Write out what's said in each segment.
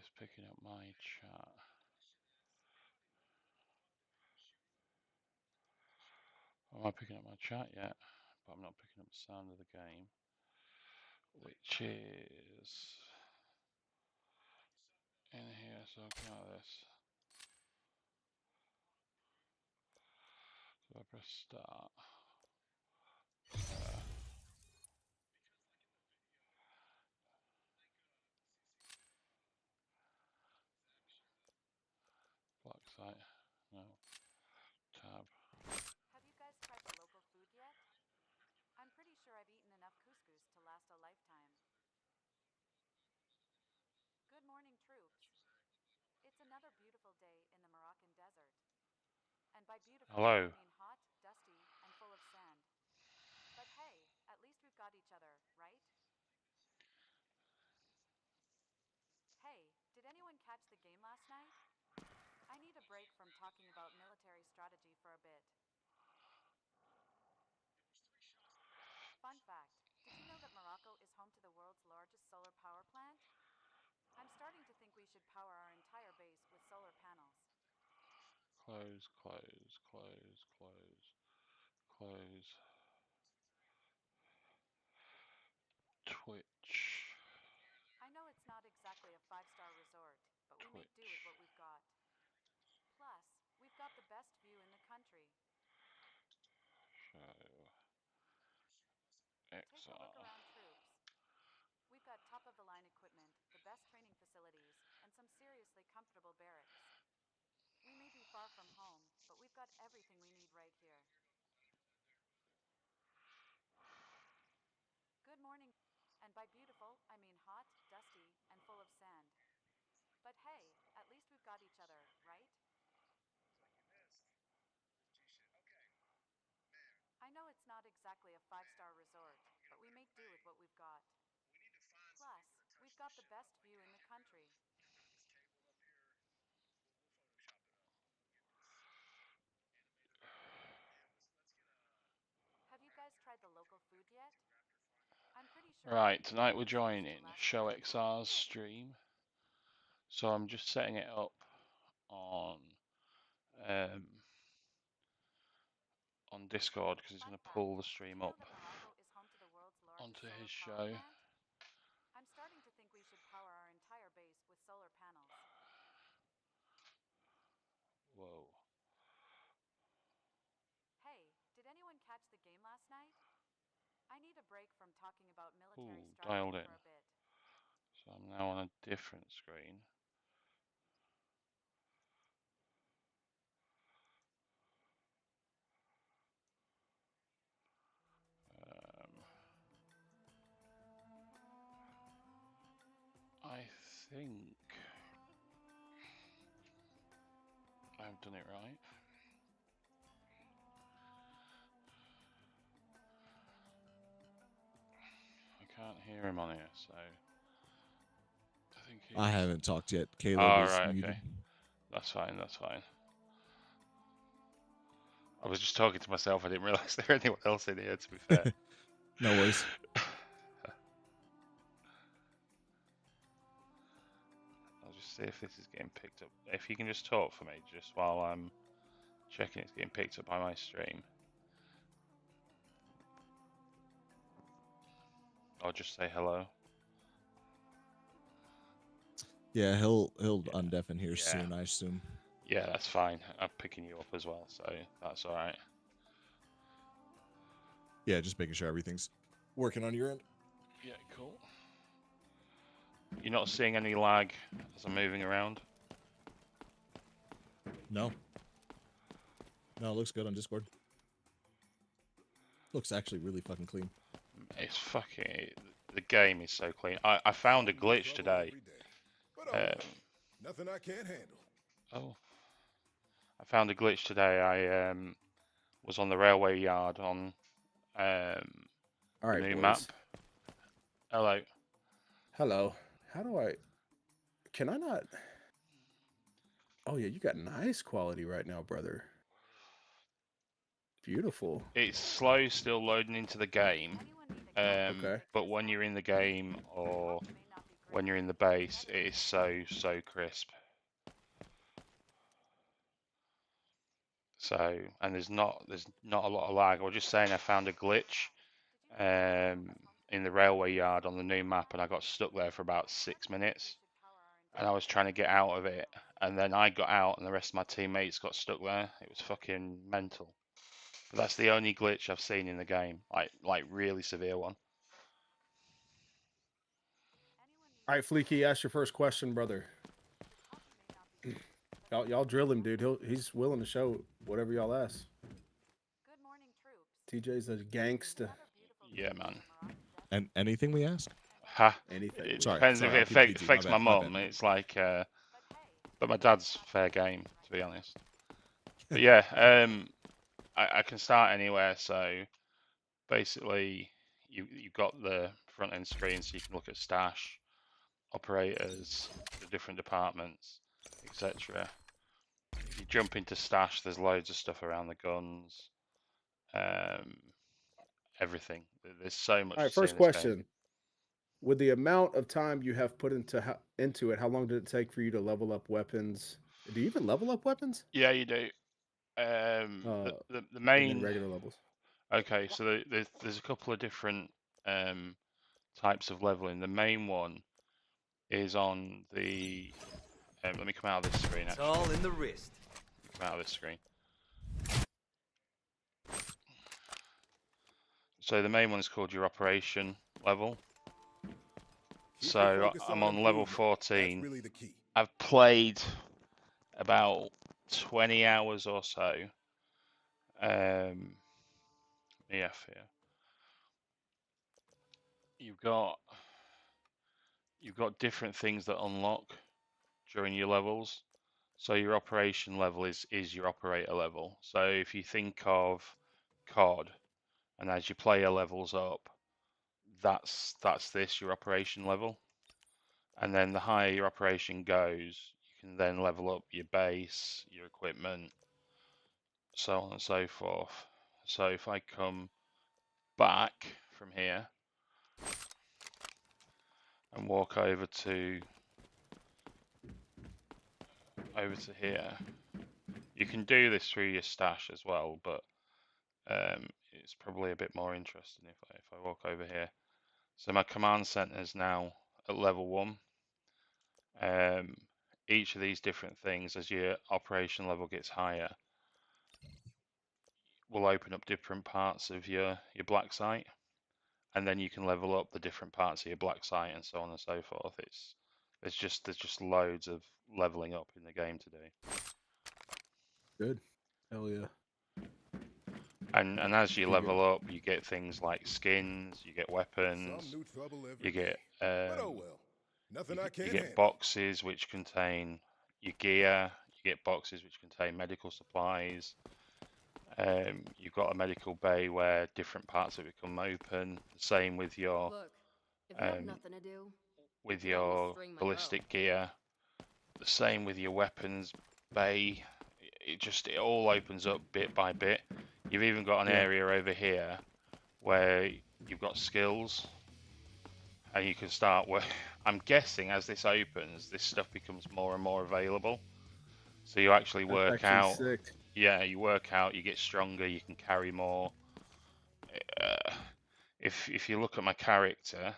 this picking up my chat? Am I picking up my chat yet? But I'm not picking up the sound of the game, which is in here. So I'll come out of this. So I press start. Black site. No. Tab. Have you guys tried the local food yet? I'm pretty sure I've eaten enough couscous to last a lifetime. Good morning, troops. It's another beautiful day in the Moroccan desert. And by beautiful, Hello. I mean hot, dusty, and full of sand. But hey, at least we've got each other, right? Hey, did anyone catch the game last night? I need a break from talking about military strategy for a bit. Fun fact, did you know that Morocco is home to the world's largest solar power plant? I'm starting to think we should power our entire base with solar panels. Close, close, close, close, close. Twitch. I know it's not exactly a five-star resort, but we make do with Twitch. what we've got. Plus, we've got the best view in the country. Show. Take a look XR. around, troops. We've got top-of-the-line equipment, the best training facilities, and some seriously comfortable barracks. We may be far from home, but we've got everything we need right here. Good morning. And by beautiful, I mean hot, dusty, and full of sand. But hey, at least we've got each other, right? I know it's not exactly a five-star resort, but we make do with what we've got. Plus, we've got the best view in the country. Have you guys tried the local food yet? I'm pretty sure I've Right, eaten enough tonight we're couscous to joining last a Show lifetime. XR's stream. So I'm just setting it up on um, on Discord because he's Fun going to fact, pull the did stream you know up that Morocco is home to the world's largest onto his solar power show. plant? I'm starting to think we should power our entire base with solar panels. Whoa. Hey, did anyone catch the game last night? I need a break from talking about military Ooh, strategy dialed in. for a bit. So I'm now on a different screen. I think I've done it right. I can't hear him on here, so I think he's. I haven't talked yet. Caleb Oh, is right, muted. okay. That's fine, that's fine. I was just talking to myself. I didn't realise there was anyone else in here, to be fair. No worries. I'll just see if this is getting picked up. If you can just talk for me, just while I'm checking it's getting picked up by my stream. Or just say hello. Yeah, he'll Yeah. undeafen here Yeah. soon, I assume. Yeah, that's fine. I'm picking you up as well, so that's all right. Yeah, just making sure everything's working on your end. Yeah, cool. You're not seeing any lag as I'm moving around? No. No, it looks good on Discord. Looks actually really fucking clean. It's fucking... The game is so clean. I found a glitch today. Nothing I can't handle. Oh. I found a glitch today. I was on the railway yard on the All right, new boys. map. Hello. Hello. How do I... Can I not... Oh, yeah, you got nice quality right now, brother. Beautiful. It's slow still loading into the game. Anyone need a guide? Okay. But when you're in the game or when you're in the base, it is so crisp. So, and there's not a lot of lag. I was just saying I found a glitch in the railway yard on the new map, and I got stuck there for about 6 minutes, and I was trying to get out of it, and then I got out, and the rest of my teammates got stuck there. It was fucking mental. But that's the only glitch I've seen in the game, like really severe one. All right, Fleeky, ask your first question, brother. Y'all drill him, dude. He's willing to show whatever y'all ask. Good morning, troops. TJ's a gangster. Yeah, man. And anything we ask? Ha. Anything. It Sorry, depends sorry, if I'll it keep PG, affects my my bad, my mum. bad. It's like, but my dad's fair game, to be honest. But yeah, I can start anywhere. So basically, you've got the front end screen, so you can look at stash, operators, the different departments, etc. If you jump into stash, there's loads of stuff around the guns, everything. There's so much All right, to see first in this game. question. With the amount of time you have put into it, how long did it take for you to level up weapons? Do you even level up weapons? Yeah, you do. The And then main regular levels. Okay, so there's a couple of different types of leveling. The main one is on the. Let me come out of this screen. It's Actually, all in the wrist. come out of this screen. So the main one is called your operation level. So I'm on level 14. Really the key. I've played about 20 hours or so. Yeah, here. You've got different things that unlock during your levels. So your operation level is your operator level. So if you think of COD, and as your player levels up, that's this, your operation level. And then the higher your operation goes, you can then level up your base, your equipment, so on and so forth. So if I come back from here and walk over to here, you can do this through your stash as well, but it's probably a bit more interesting if I walk over here. So my command center is now at level 1. Each of these different things, as your operation level gets higher, will open up different parts of your black site, and then you can level up the different parts of your black site and so on and so forth. There's just loads of leveling up in the game to do. Good. Hell yeah. And as you level up, you get things like skins, you get weapons, you get you get boxes which contain your gear, you get boxes which contain medical supplies. You've got a medical bay where different parts of it become open. The same with your Look, if you have nothing to do, with you can always your string my ballistic bow. gear. The same with your weapons bay. It all opens up bit by bit. You've even got an area over here where you've got skills, and you can start work. I'm guessing as this opens, this stuff becomes more and more available. So you actually work out. Sick. Yeah, you work out. You get stronger. You can carry more. If you look at my character,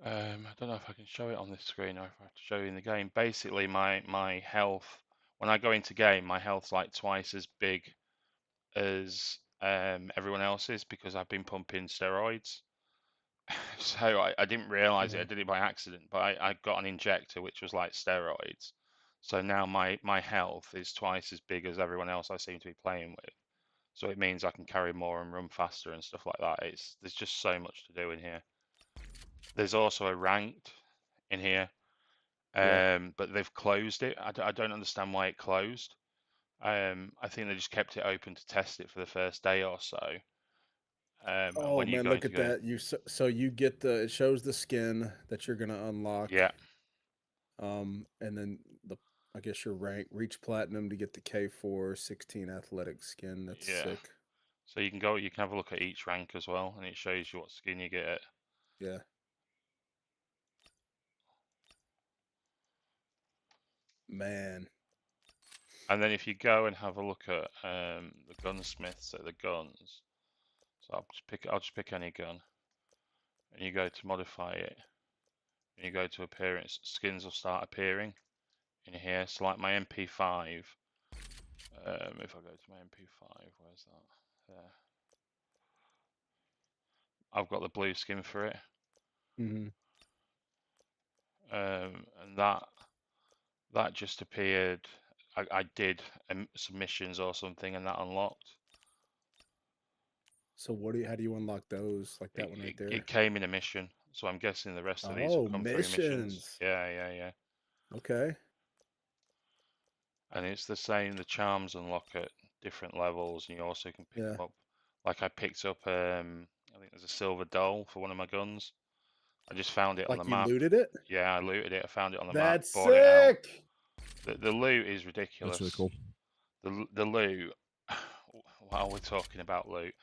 I don't know if I can show it on this screen or if I have to show you in the game. Basically, my health, when I go into game, my health's like twice as big as everyone else's because I've been pumping steroids. So I didn't realize it. I did it by accident, but I got an injector which was like steroids. So now my health is twice as big as everyone else I seem to be playing with. So it means I can carry more and run faster and stuff like that. There's just so much to do in here. There's also a ranked in here, but they've closed it. I don't understand why it closed. I think they just kept it open to test it for the first day or so. Oh when you man, go look into at that! So you get it shows the skin that you're gonna unlock. Yeah. And then I guess your rank reach platinum to get the K4 16 athletic skin. That's sick. So you can have a look at each rank as well, and it shows you what skin you get. Yeah. Man. And then if you go and have a look at the gunsmiths at the guns, so I'll just pick any gun, and you go to modify it, and you go to appearance, skins will start appearing in here. So like my MP5, if I go to my MP5, where's that? There. I've got the blue skin for it, Mm-hmm. and that just appeared. I did submissions or something, and that unlocked. So how do you unlock those? Like that one right there? It came in a mission, so I'm guessing the rest of these will Oh, come through missions. missions. Yeah. Okay. And it's the same. The charms unlock at different levels, and you also can pick Yeah. them up. Like I picked up, I think there's a silver doll for one of my guns. I just found it on the Like you map. looted it? Yeah, I looted it. I found it on the map, That's bought it out. sick. The loot is ridiculous. That's really cool. The loot. While we're talking about loot,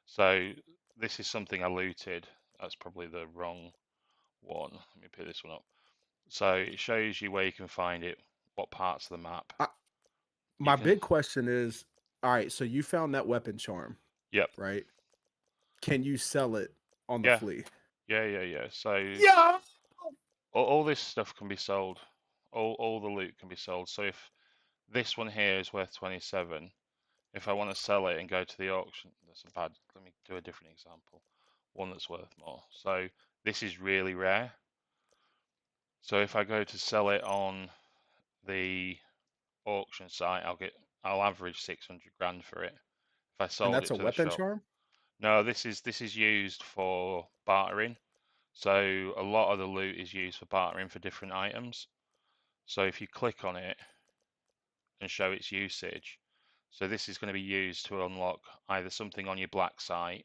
so this is something I looted. That's probably the wrong one. Let me pick this one up. So it shows you where you can find it, what parts of the map. My big question is, all right, so you found that weapon charm. Yep. Right? Can you sell it on the Yeah. flea? Yeah. So Yeah. all this stuff can be sold. All the loot can be sold. So if this one here is worth 27, if I want to sell it and go to the auction, that's a bad. Let me do a different example. One that's worth more. So this is really rare. So if I go to sell it on the auction site, I'll average 600 grand for it. If I And sold that's it a to the weapon shop. charm? No, this is used for bartering. So a lot of the loot is used for bartering for different items. So if you click on it and show its usage, so this is going to be used to unlock either something on your black site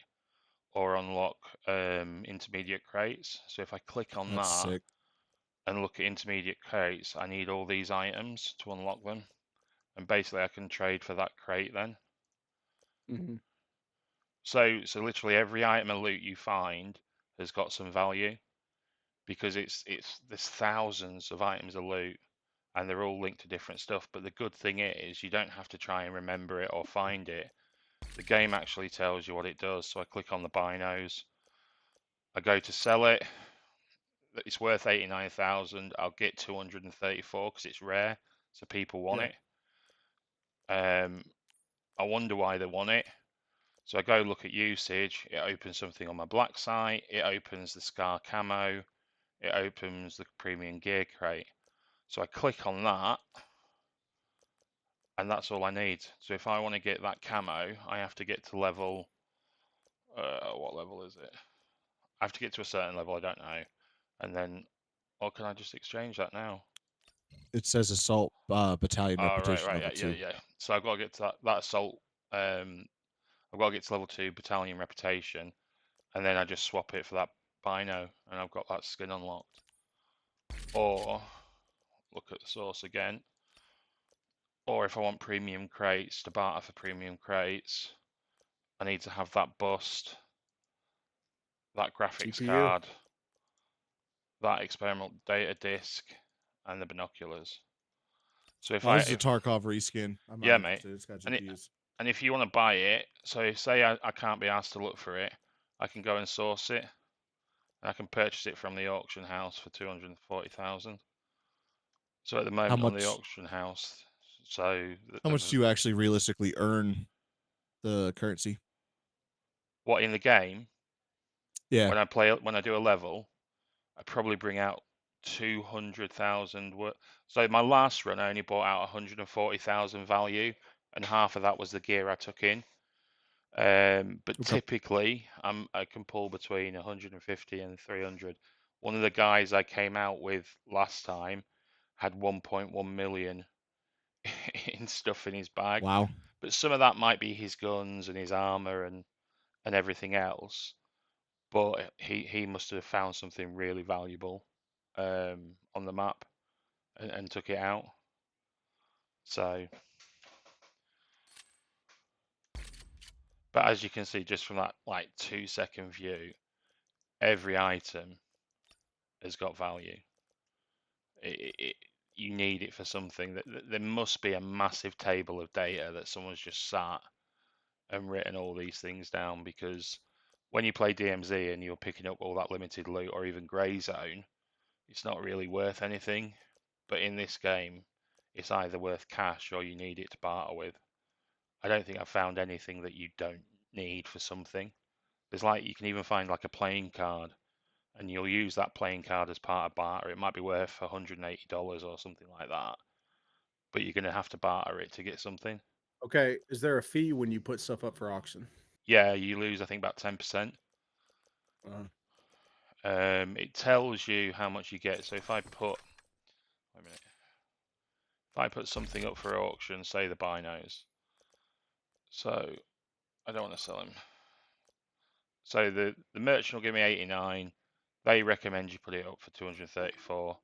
or unlock intermediate crates. So if I click on That's that sick. and look at intermediate crates, I need all these items to unlock them. And basically I can trade for that crate then. Mm-hmm. So literally every item of loot you find has got some value because there's thousands of items of loot and they're all linked to different stuff. But the good thing is you don't have to try and remember it or find it. The game actually tells you what it does. So I click on the binos. I go to sell it. It's worth 89,000. I'll get 234 because it's rare, so people want it. I wonder why they want it. So I go look at usage. It opens something on my black site. It opens the Scar camo. It opens the premium gear crate. So I click on that, and that's all I need. So if I want to get that camo, I have to get to level. What level is it? I have to get to a certain level. I don't know, and then, or can I just exchange that now? It says assault battalion reputation Right, level 2. yeah. So I've got to get to that assault. I've got to get to level 2 battalion reputation, and then I just swap it for that bino, and I've got that skin unlocked. Or look at the source again. Or if I want premium crates to barter for premium crates, I need to have that bust, that graphics GPU. card, that experimental data disc, and the binoculars. So if this is a Tarkov reskin. I'm not yeah, mate. interested. It's got And GPUs. and if you want to buy it, so say I can't be asked to look for it, I can go and source it, and I can purchase it from the auction house for 240,000. So at the moment on the auction house, so how much do you actually realistically earn the currency? What in the game? Yeah. When I do a level, I probably bring out 200,000. So my last run, I only bought out 140,000 value, and half of that was the gear I took in. But typically, I can pull between 150 and 300. One of the guys I came out with last time had 1.1 million in stuff in his bag. Wow. But some of that might be his guns and his armor and everything else. But he must have found something really valuable on the map and took it out. So, but as you can see, just from that like 2-second view, every item has got value. you need it for something. That there must be a massive table of data that someone's just sat and written all these things down, because when you play DMZ and you're picking up all that limited loot or even grey zone, it's not really worth anything. But in this game, it's either worth cash or you need it to barter with. I don't think I've found anything that you don't need for something. There's like, you can even find like a playing card, and you'll use that playing card as part of barter. It might be worth $180 or something like that, but you're going to have to barter it to get something. Okay, is there a fee when you put stuff up for auction? Yeah, you lose, I think, about 10%. It tells you how much you get. So if I put, wait a minute, if I put something up for auction, say the binos, so I don't want to sell him. So the merchant will give me 89. They recommend you put it up for 234.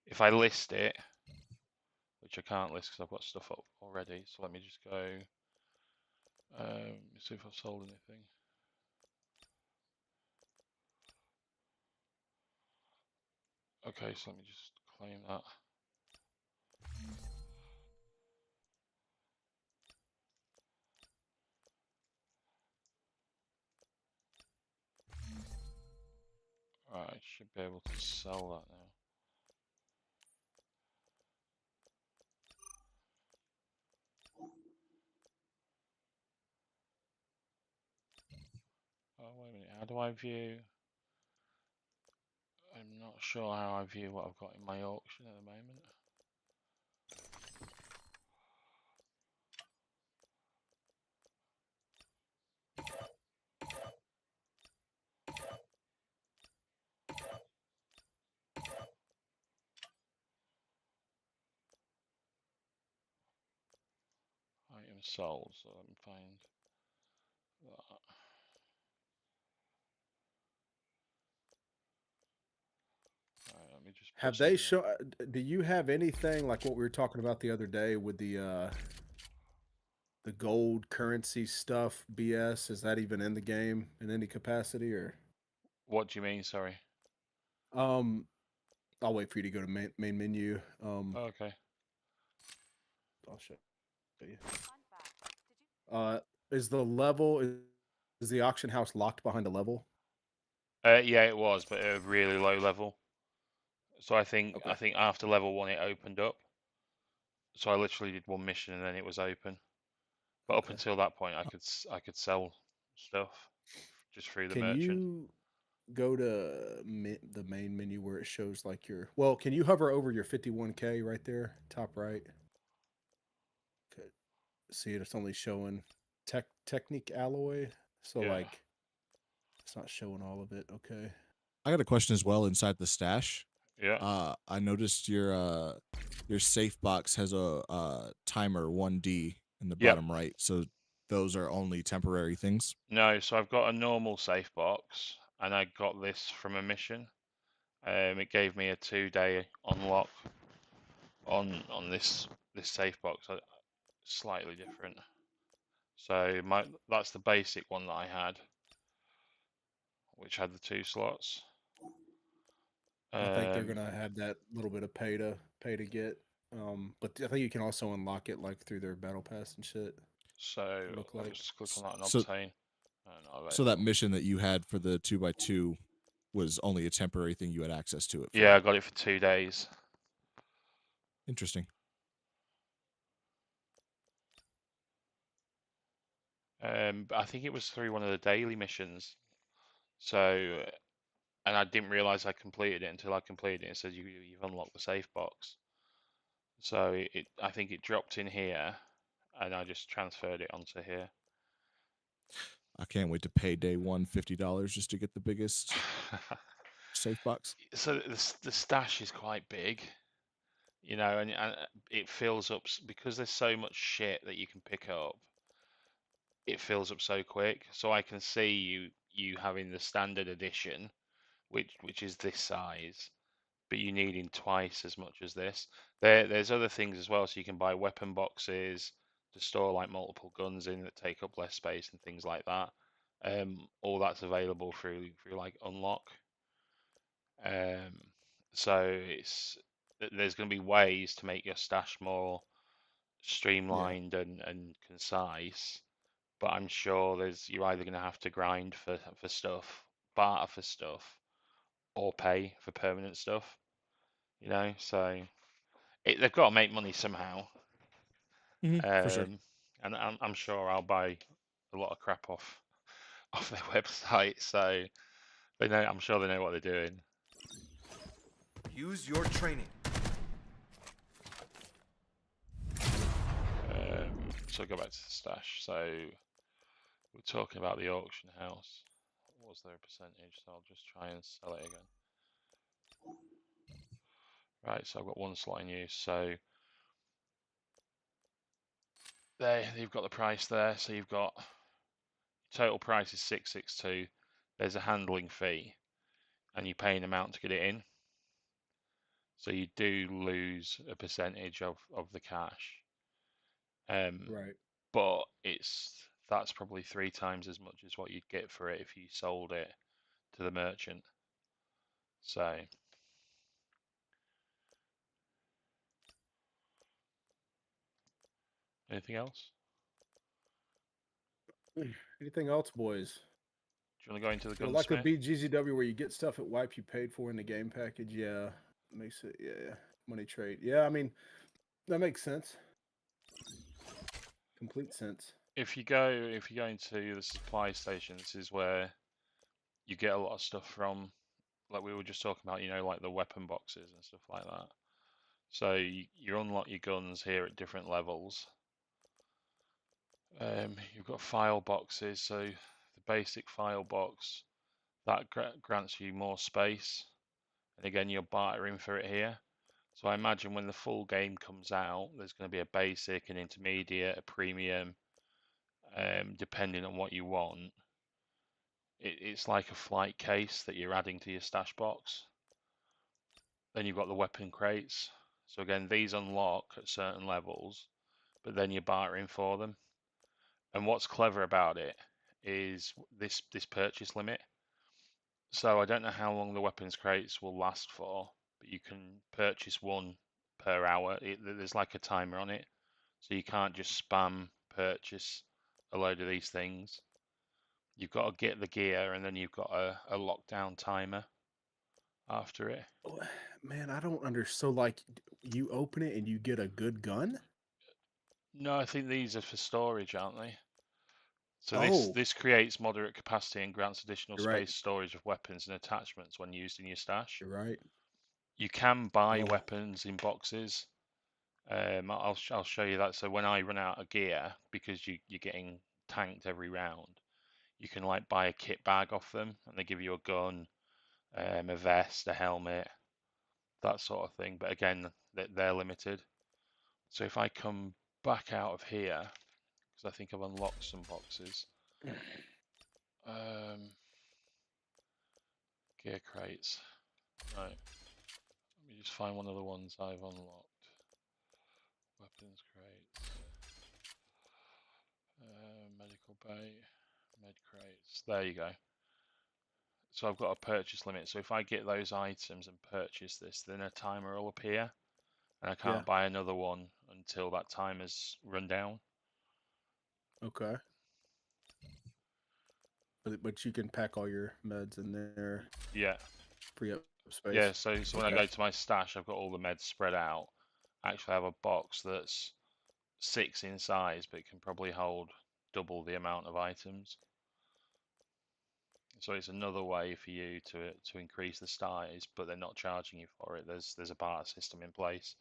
If I list it, which I can't list because I've got stuff up already, so let me just go, see if I've sold anything. Okay, so let me just claim that. Right, I should be able to sell that now. Oh, wait a minute, how do I view? I'm not sure how I view what I've got in my auction at the moment. Item sold, so let me find that. Right, let me just put Have they something. shown? Do you have anything like what we were talking about the other day with the gold currency stuff? BS, is that even in the game in any capacity or? What do you mean? Sorry. Um, I'll wait for you to go to main menu. Oh, okay. I'll show you. Fun fact. Did you Is the level is the auction house locked behind a level? Yeah, it was, but at a really low level. So I think Okay. after level 1 it opened up. So I literally did one mission and then it was open. But up Okay. until that point, I could sell stuff just through the Can merchant. you go to the main menu where it shows like your? Well, can you hover over your 51K right there, top right? Okay. See it? It's only showing Technique alloy. So Yeah. like, it's not showing all of it. Okay. I got a question as well inside the stash. Yeah. I noticed your safe box has a timer 1D in the Yep. bottom right. So those are only temporary things. No, so I've got a normal safe box, and I got this from a mission. It gave me a 2-day unlock on this safe box. Slightly different. So that's the basic one that I had, which had the 2 slots. I think they're gonna have that little bit of pay to get. But I think you can also unlock it like through their battle pass and shit. So Look I'll like. just click on that and So obtain. Not so that available. mission that you had for the 2x2 was only a temporary thing you had access to it for. Yeah, I got it for 2 days. Interesting. But I think it was through one of the daily missions. So, and I didn't realize I completed it until I completed it. It says you've unlocked the safe box. So I think it dropped in here, and I just transferred it onto here. I can't wait to pay day one $50 just to get the biggest safe box. So the stash is quite big, you know, and it fills up because there's so much shit that you can pick up. It fills up so quick. So I can see you having the standard edition, which is this size, but you needing twice as much as this. There's other things as well, so you can buy weapon boxes to store like multiple guns in that take up less space and things like that. All that's available through like unlock. So there's going to be ways to make your stash more streamlined and concise, but I'm sure you're either going to have to grind for stuff, barter for stuff, or pay for permanent stuff. So they've got to make money somehow. For sure. And I'm sure I'll buy a lot of crap off their website. So I'm sure they know what they're doing. Use your training. So I'll go back to the stash. So we're talking about the auction house. What was their percentage? So I'll just try and sell it again. Right, so I've got one slot in use. So there, you've got the price there. So you've got total price is 662. There's a handling fee, and you pay an amount to get it in. So you do lose a percentage of the cash. Right. But that's probably 3 times as much as what you'd get for it if you sold it to the merchant. So anything else? Anything else, boys? Do you want to go into the Well, like a gunsmith? BGZW where you get stuff at wipe you paid for in the game package. Yeah, makes it money trade. Yeah, I mean that makes sense. Complete sense. If you go into the supply station, this is where you get a lot of stuff from, like we were just talking about, like the weapon boxes and stuff like that. So you unlock your guns here at different levels. You've got file boxes, so the basic file box that grants you more space, and again you're bartering for it here. So I imagine when the full game comes out, there's going to be a basic, an intermediate, a premium, depending on what you want. It's like a flight case that you're adding to your stash box. Then you've got the weapon crates. So again, these unlock at certain levels, but then you're bartering for them. And what's clever about it is this purchase limit. So I don't know how long the weapons crates will last for, but you can purchase one per hour. There's like a timer on it, so you can't just spam purchase a load of these things. You've got to get the gear, and then you've got a lockdown timer after it. Oh, man, I don't understand. So, like, you open it and you get a good gun? No, I think these are for storage, aren't they? So Oh, this creates moderate capacity and grants additional you're right. space storage of weapons and attachments when used in your stash. You're right. You can buy Oh, weapons in boxes. I'll show you that. So when I run out of gear, because you're getting tanked every round, you can like buy a kit bag off them, and they give you a gun, a vest, a helmet, that sort of thing. But again, they're limited. So if I come back out of here, because I think I've unlocked some boxes. Gear crates. Right. Let me just find one of the ones I've unlocked. Weapons crates. Medical bay. Med crates. There you go. So I've got a purchase limit. So if I get those items and purchase this, then a timer will appear. And I can't yeah. buy another one until that timer's run down. Okay. But you can pack all your meds in there, Yeah. free up space. Yeah, so when I Okay. go to my stash, I've got all the meds spread out. I actually have a box that's 6 in size, but it can probably hold double the amount of items. So it's another way for you to increase the size, but they're not charging you for it. There's a barter system in place.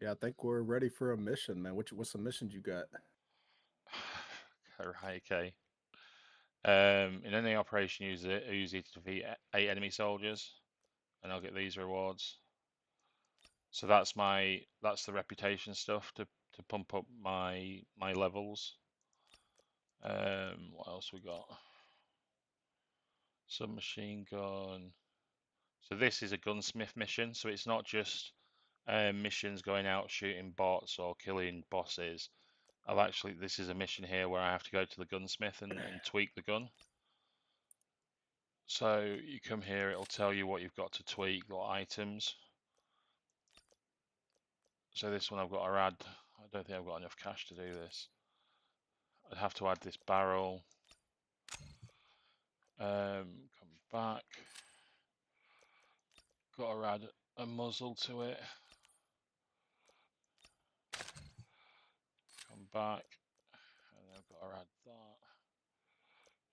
Yeah, I think we're ready for a mission, man. What's the missions you got? Right, okay. In any operation, use it to defeat 8 enemy soldiers, and I'll get these rewards. So that's the reputation stuff to pump up my levels. What else we got? Submachine gun. So this is a gunsmith mission. So it's not just missions going out shooting bots or killing bosses. This is a mission here where I have to go to the gunsmith and tweak the gun. So you come here, it'll tell you what you've got to tweak, what items. So this one I've got to add. I don't think I've got enough cash to do this. I'd have to add this barrel. Come back. Got to add a muzzle to it. Come back. And then I've got to add that.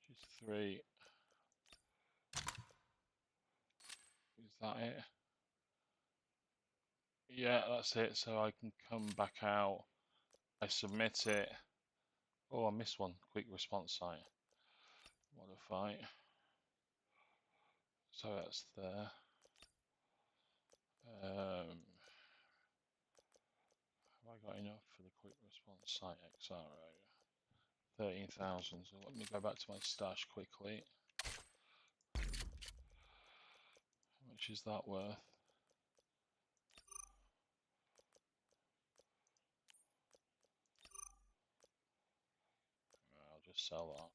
Just 3. Is that it? Yeah, that's it. So I can come back out. I submit it. Oh, I missed one. Quick response site. Modify. So that's there. Have I got enough for the quick response site XRO? 13,000. So let me go back to my stash quickly. How much is that worth? I'll just sell that.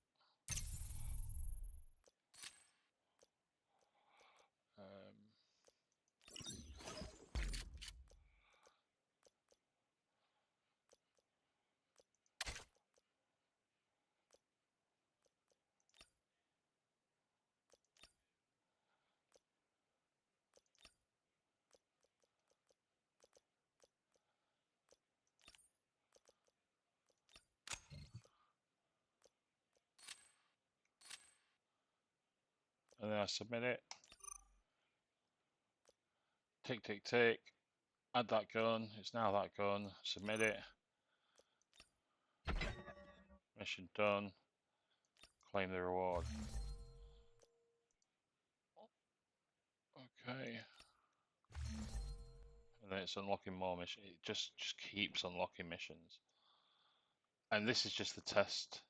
And then I submit it. Tick, tick, tick. Add that gun. It's now that gun. Submit it. Mission done. Claim the reward. Okay. And then it's unlocking more missions. It just keeps unlocking missions. And this is just the test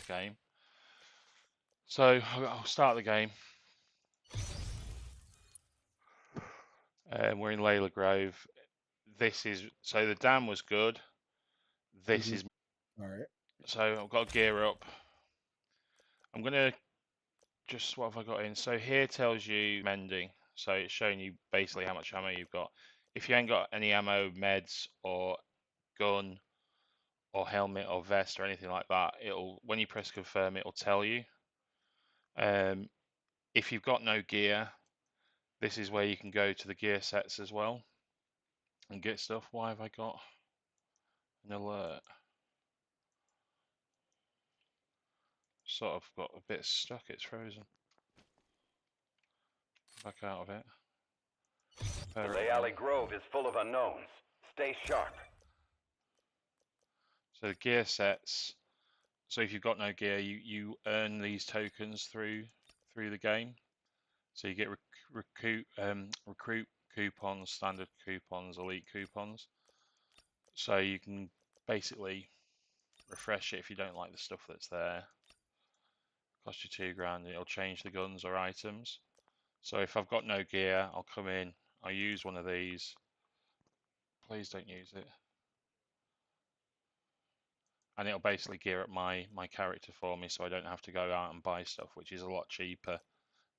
game. So I'll start the game. We're in Layla Grove. This is so the dam was good. This is All right. so I've got to gear up. I'm gonna just what have I got in? So here tells you mending. So it's showing you basically how much ammo you've got. If you ain't got any ammo, meds, or gun, or helmet, or vest, or anything like that, it'll when you press confirm, it'll tell you. If you've got no gear, this is where you can go to the gear sets as well and get stuff. Why have I got an alert? Sort of got a bit stuck, it's frozen. Back out of it. Lay Alley Grove is full of unknowns. Stay sharp. So the gear sets. So if you've got no gear, you earn these tokens through the game. So you get recruit coupons, standard coupons, elite coupons. So you can basically refresh it if you don't like the stuff that's there. Cost you $2,000. It'll change the guns or items. So if I've got no gear, I'll come in. I'll use one of these. Please don't use it. And it'll basically gear up my character for me, so I don't have to go out and buy stuff, which is a lot cheaper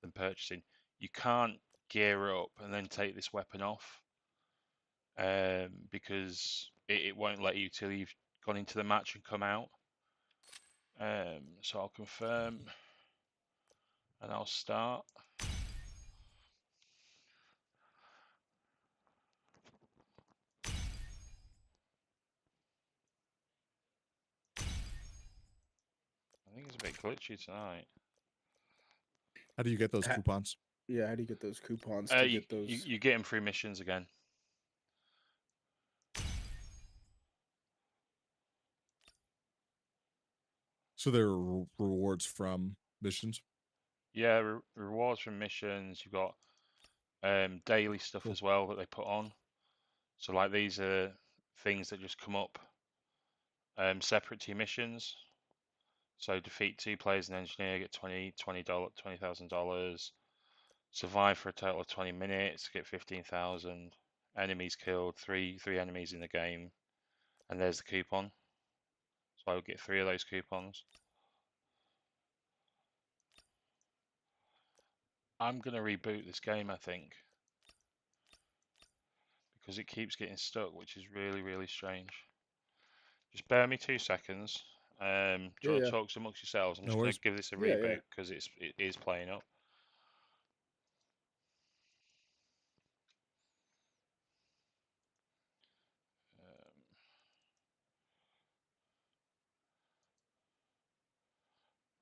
than purchasing. You can't gear up and then take this weapon off because it won't let you till you've gone into the match and come out. So I'll confirm and I'll start. I think it's a bit glitchy tonight. How do you get those coupons? Yeah, how do you get those coupons to get those? You get them through missions again. So there are rewards from missions? Yeah, rewards from missions. You've got daily stuff as well that they put on. So like these are things that just come up separate to your missions. So defeat 2 players and engineer, get $20,000. Survive for a total of 20 minutes, get 15,000. Enemies killed, three enemies in the game, and there's the coupon. So I would get 3 of those coupons. I'm gonna reboot this game, I think, because it keeps getting stuck, which is really, really strange. Just bear me 2 seconds. Do you want to Yeah. talk amongst yourselves? I'm No just going worries. to give this a Yeah. reboot because it is playing up.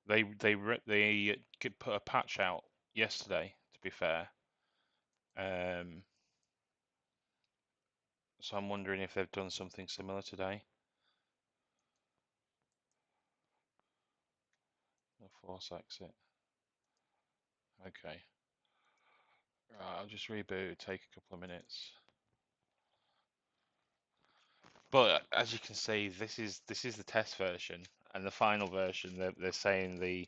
They could put a patch out yesterday, to be fair. So I'm wondering if they've done something similar today. No force exit. Okay. Right, I'll just reboot. Take a couple of minutes. But as you can see, this is the test version, and the final version. They're saying the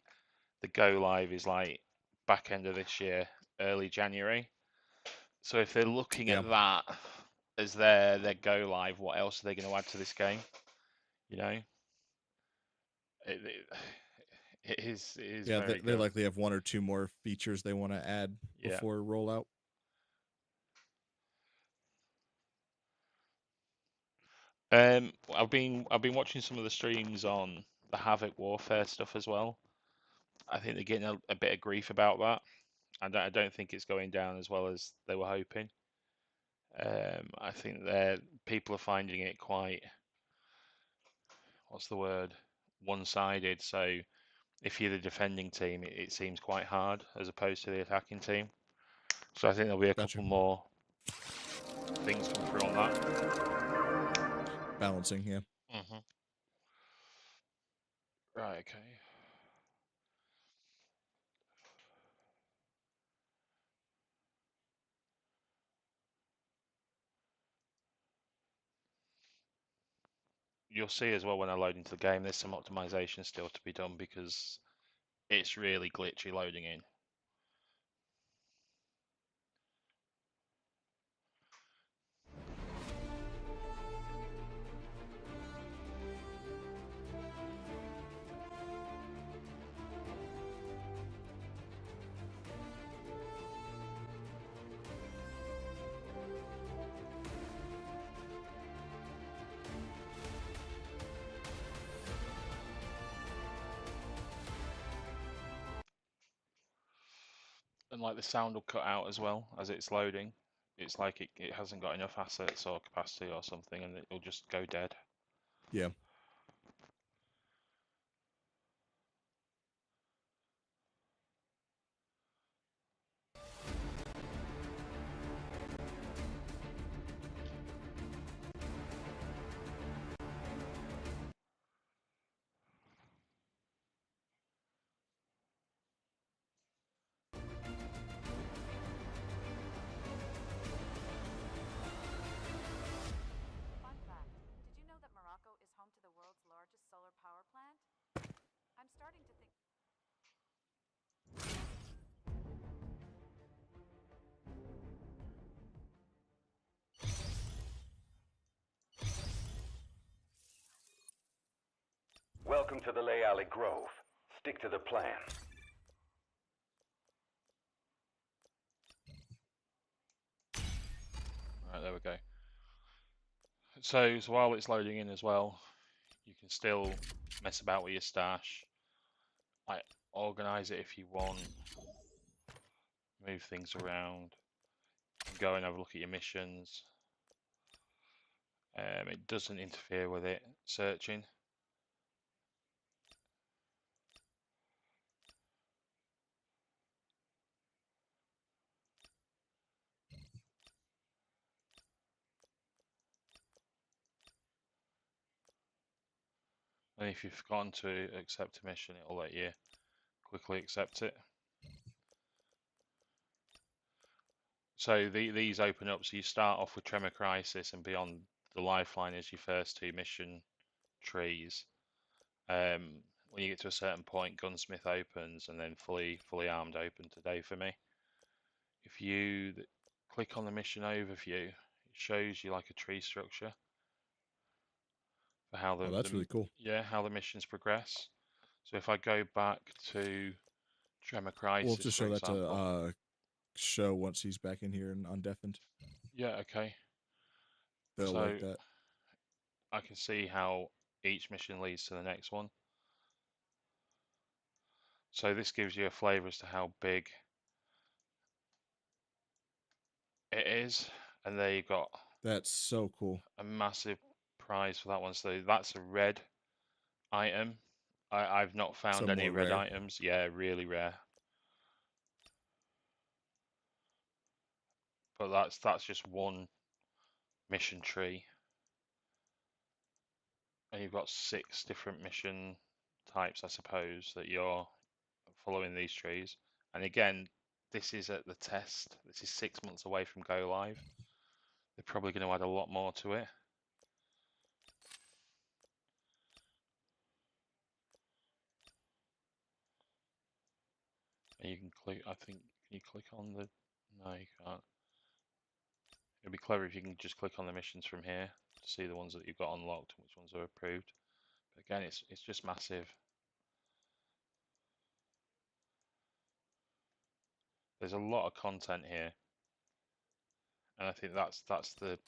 go live is like back end of this year, early January. So if they're looking Yeah. at that as their go live, what else are they going to add to this game? You know, it, it, it is Yeah, very they good. likely have 1 or 2 more features they want to add Yeah. before rollout. I've been watching some of the streams on the Havoc Warfare stuff as well. I think they're getting a bit of grief about that. I don't think it's going down as well as they were hoping. I think people are finding it quite, what's the word, one-sided. So if you're the defending team, it seems quite hard as opposed to the attacking team. So I think there'll be a Gotcha. couple more things come through on that. Balancing, yeah. Right, okay. You'll see as well when I load into the game, there's some optimization still to be done because it's really glitchy loading in. And like the sound will cut out as well as it's loading. It's like it hasn't got enough assets or capacity or something, and it'll just go dead. Yeah. Fun fact, did you know that Morocco is home to the world's largest solar power plant? I'm starting to think. Welcome to the Lay Alley Grove. Stick to the plan. Right, there we go. So while it's loading in as well, you can still mess about with your stash. Like organize it if you want. Move things around. Go and have a look at your missions. It doesn't interfere with it searching. And if you've forgotten to accept a mission, it'll let you quickly accept it. So these open up, so you start off with Tremor Crisis and Beyond the Lifeline as your first 2 mission trees. When you get to a certain point, Gunsmith opens, and then fully armed open today for me. If you click on the mission overview, it shows you like a tree structure for how Oh, that's really cool. how the missions progress. So if I go back to Tremor We'll Crisis, just for show that example. to show once he's back in here and undeafened. Yeah, okay. They'll So like that. I can see how each mission leads to the next one. So this gives you a flavour as to how big it is. And there you've got That's so cool. a massive prize for that one. So that's a red item. I've not found Some any more red rare. items. Yeah, really rare. But that's just one mission tree. And you've got 6 different mission types, I suppose, that you're following these trees. And again, this is at the test. This is 6 months away from go live. They're probably going to add a lot more to it. And you can click, I think, can you click on the, no you can't. It'd be clever if you can just click on the missions from here to see the ones that you've got unlocked and which ones are approved. But again, it's just massive. There's a lot of content here. And I think that's the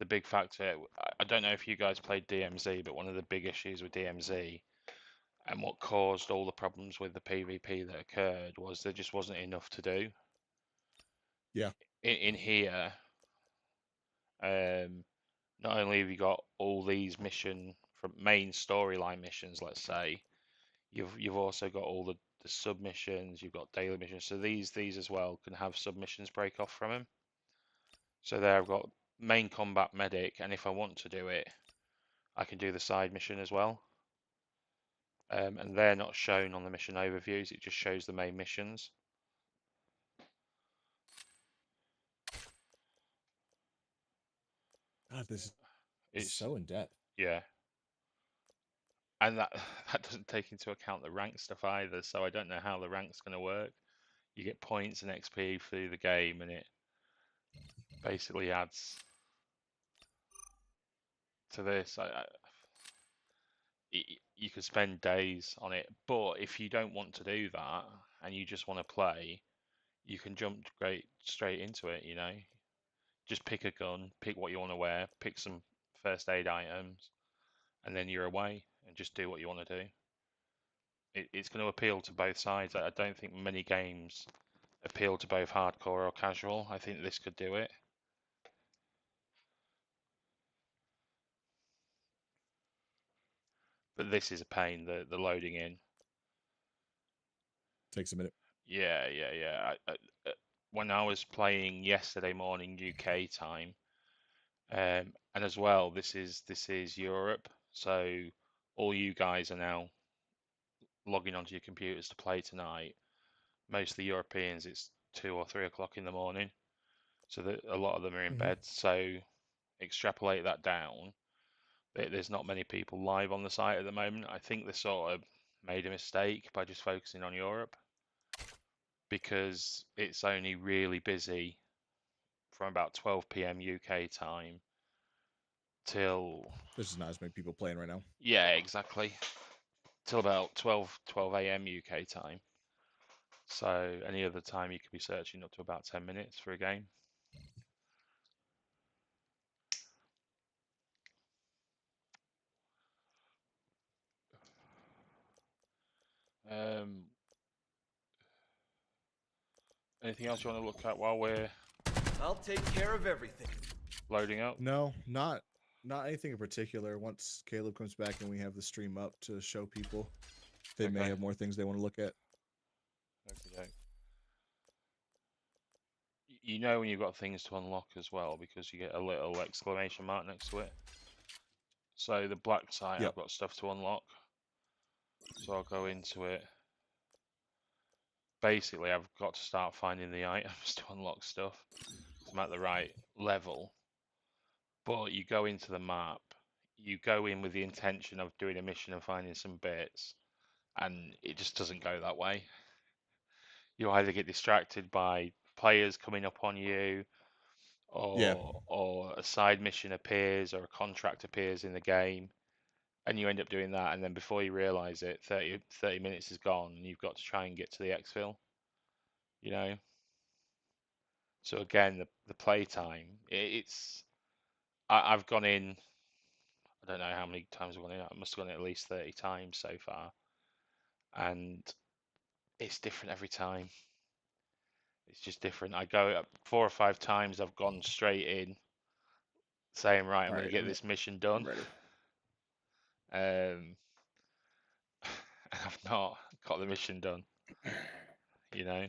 big factor. I don't know if you guys played DMZ, but one of the big issues with DMZ and what caused all the problems with the PvP that occurred was there just wasn't enough to do. Yeah. In here, not only have you got all these from main storyline missions, let's say, you've also got all the submissions, you've got daily missions. So these as well can have submissions break off from them. So there I've got main combat medic, and if I want to do it, I can do the side mission as well. And they're not shown on the mission overviews, it just shows the main missions. God, this is It's so in depth. yeah. And that doesn't take into account the rank stuff either, so I don't know how the rank's going to work. You get points and XP through the game, and it basically adds to this. You could spend days on it, but if you don't want to do that and you just want to play, you can jump straight into it. You know, just pick a gun, pick what you want to wear, pick some first aid items, and then you're away and just do what you want to do. It's going to appeal to both sides. I don't think many games appeal to both hardcore or casual. I think this could do it. But this is a pain, the loading in. Takes a minute. Yeah. When I was playing yesterday morning UK time, and as well, this is Europe, so all you guys are now logging onto your computers to play tonight. Most of the Europeans, it's 2 or 3 o'clock in the morning, so that a lot of them are in bed. So extrapolate that down. There's not many people live on the site at the moment. I think they sort of made a mistake by just focusing on Europe because it's only really busy from about 12 p.m. UK time till There's just not as many people playing right now. yeah, exactly, till about 12 a.m. UK time. So any other time you could be searching up to about 10 minutes for a game. Anything else you want to look at while we're I'll take care of everything. loading up? No, not anything in particular. Once Caleb comes back and we have the stream up to show people, they may Okay. have more things they want to look at. Okay. You know when you've got things to unlock as well because you get a little exclamation mark next to it. So the black site, Yep. I've got stuff to unlock. So I'll go into it. Basically, I've got to start finding the items to unlock stuff. I'm at the right level. But you go into the map, you go in with the intention of doing a mission and finding some bits, and it just doesn't go that way. You either get distracted by players coming up on you, or a side mission appears, or a contract appears in the game, and you end up doing that, and then before you realize it, 30 minutes is gone, and you've got to try and get to the exfil, you know. So again, the play time, it's I've gone in. I don't know how many times I've gone in. I must have gone in at least 30 times so far, and it's different every time. It's just different. I go up 4 or 5 times. I've gone straight in, saying, right, I'm All going to right, get this mission I'm done. ready. And I've not got the mission done, you know.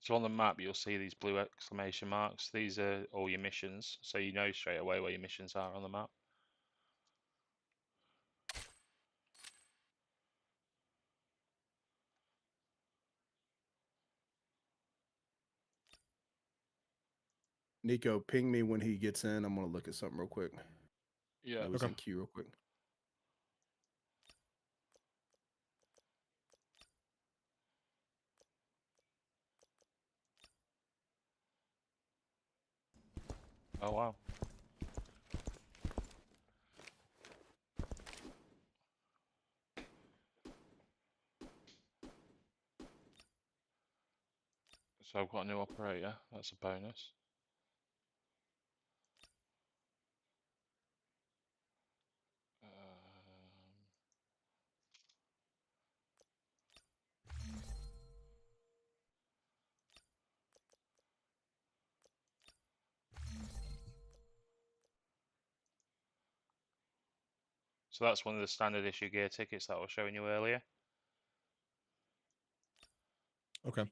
So on the map, you'll see these blue exclamation marks. These are all your missions, so you know straight away where your missions are on the map. Nico, ping me when he gets in. I'm gonna look at something real quick. Yeah. It was Okay. in queue real quick. Oh wow. So I've got a new operator. That's a bonus. So that's one of the standard issue gear tickets that I was showing you earlier. Okay.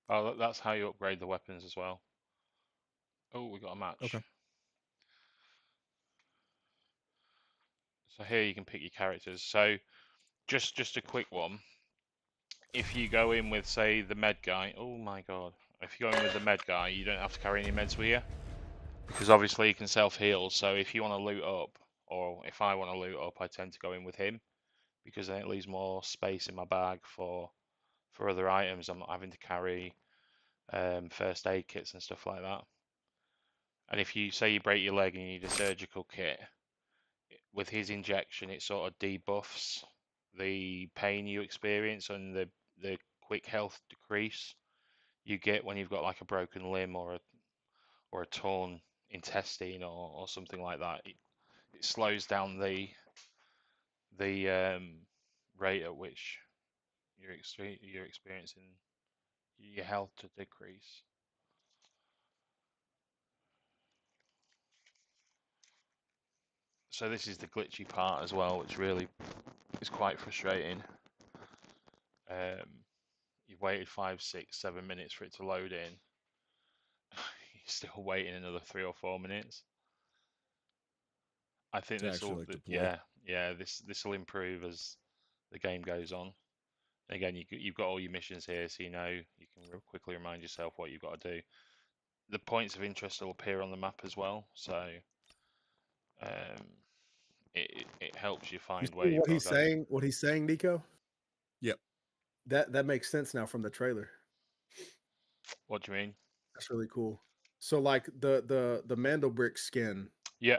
Oh, that's how you upgrade the weapons as well. Oh, we got a match. Okay. So here you can pick your characters. So just a quick one. If you go in with, say, the med guy, oh my god. If you go in with the med guy, you don't have to carry any meds with you. Because obviously you can self-heal, so if you want to loot up, or if I want to loot up, I tend to go in with him. Because then it leaves more space in my bag for other items. I'm not having to carry first aid kits and stuff like that. And if you say you break your leg and you need a surgical kit, with his injection, it sort of debuffs the pain you experience and the quick health decrease you get when you've got like a broken limb or a torn intestine or something like that. It slows down the rate at which you're experiencing your health to decrease. So this is the glitchy part as well, which really is quite frustrating. You've waited 5, 6, 7 minutes for it to load in. You're still waiting another 3 or 4 minutes. I think To this actually will, like deploy. yeah, this will improve as the game goes on. Again, you've got all your missions here, so you know you can quickly remind yourself what you've got to do. The points of interest will appear on the map as well, so it helps you You find see where you've what got he's to go. saying? What he's saying, Nico? Yep. That makes sense now from the trailer. What do you mean? That's really cool. So like the Mandelbrick skin Yeah.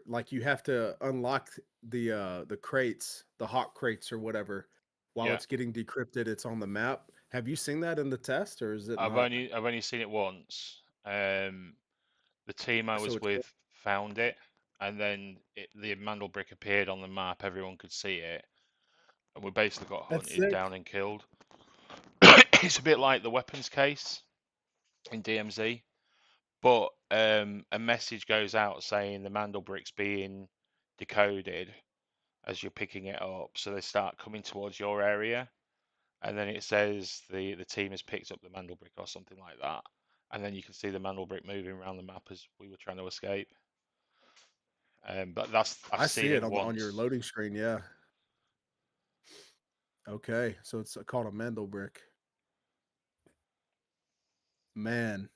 like you have to unlock the crates, the hot crates or whatever, while Yeah, it's getting decrypted. It's on the map. Have you seen that in the test, or is it I've not? only seen it once. The team I So was it's with found it, and then the Mandel brick appeared on the map. Everyone could see it, and we basically got that's hunted sick. down and killed. It's a bit like the weapons case in DMZ, but a message goes out saying the Mandel brick's being decoded as you're picking it up, so they start coming towards your area, and then it says the team has picked up the Mandel brick or something like that, and then you can see the Mandel brick moving around the map as we were trying to escape. But I've I seen see it it on your once. loading screen. Yeah. Okay, so it's called a Mandel brick. Man.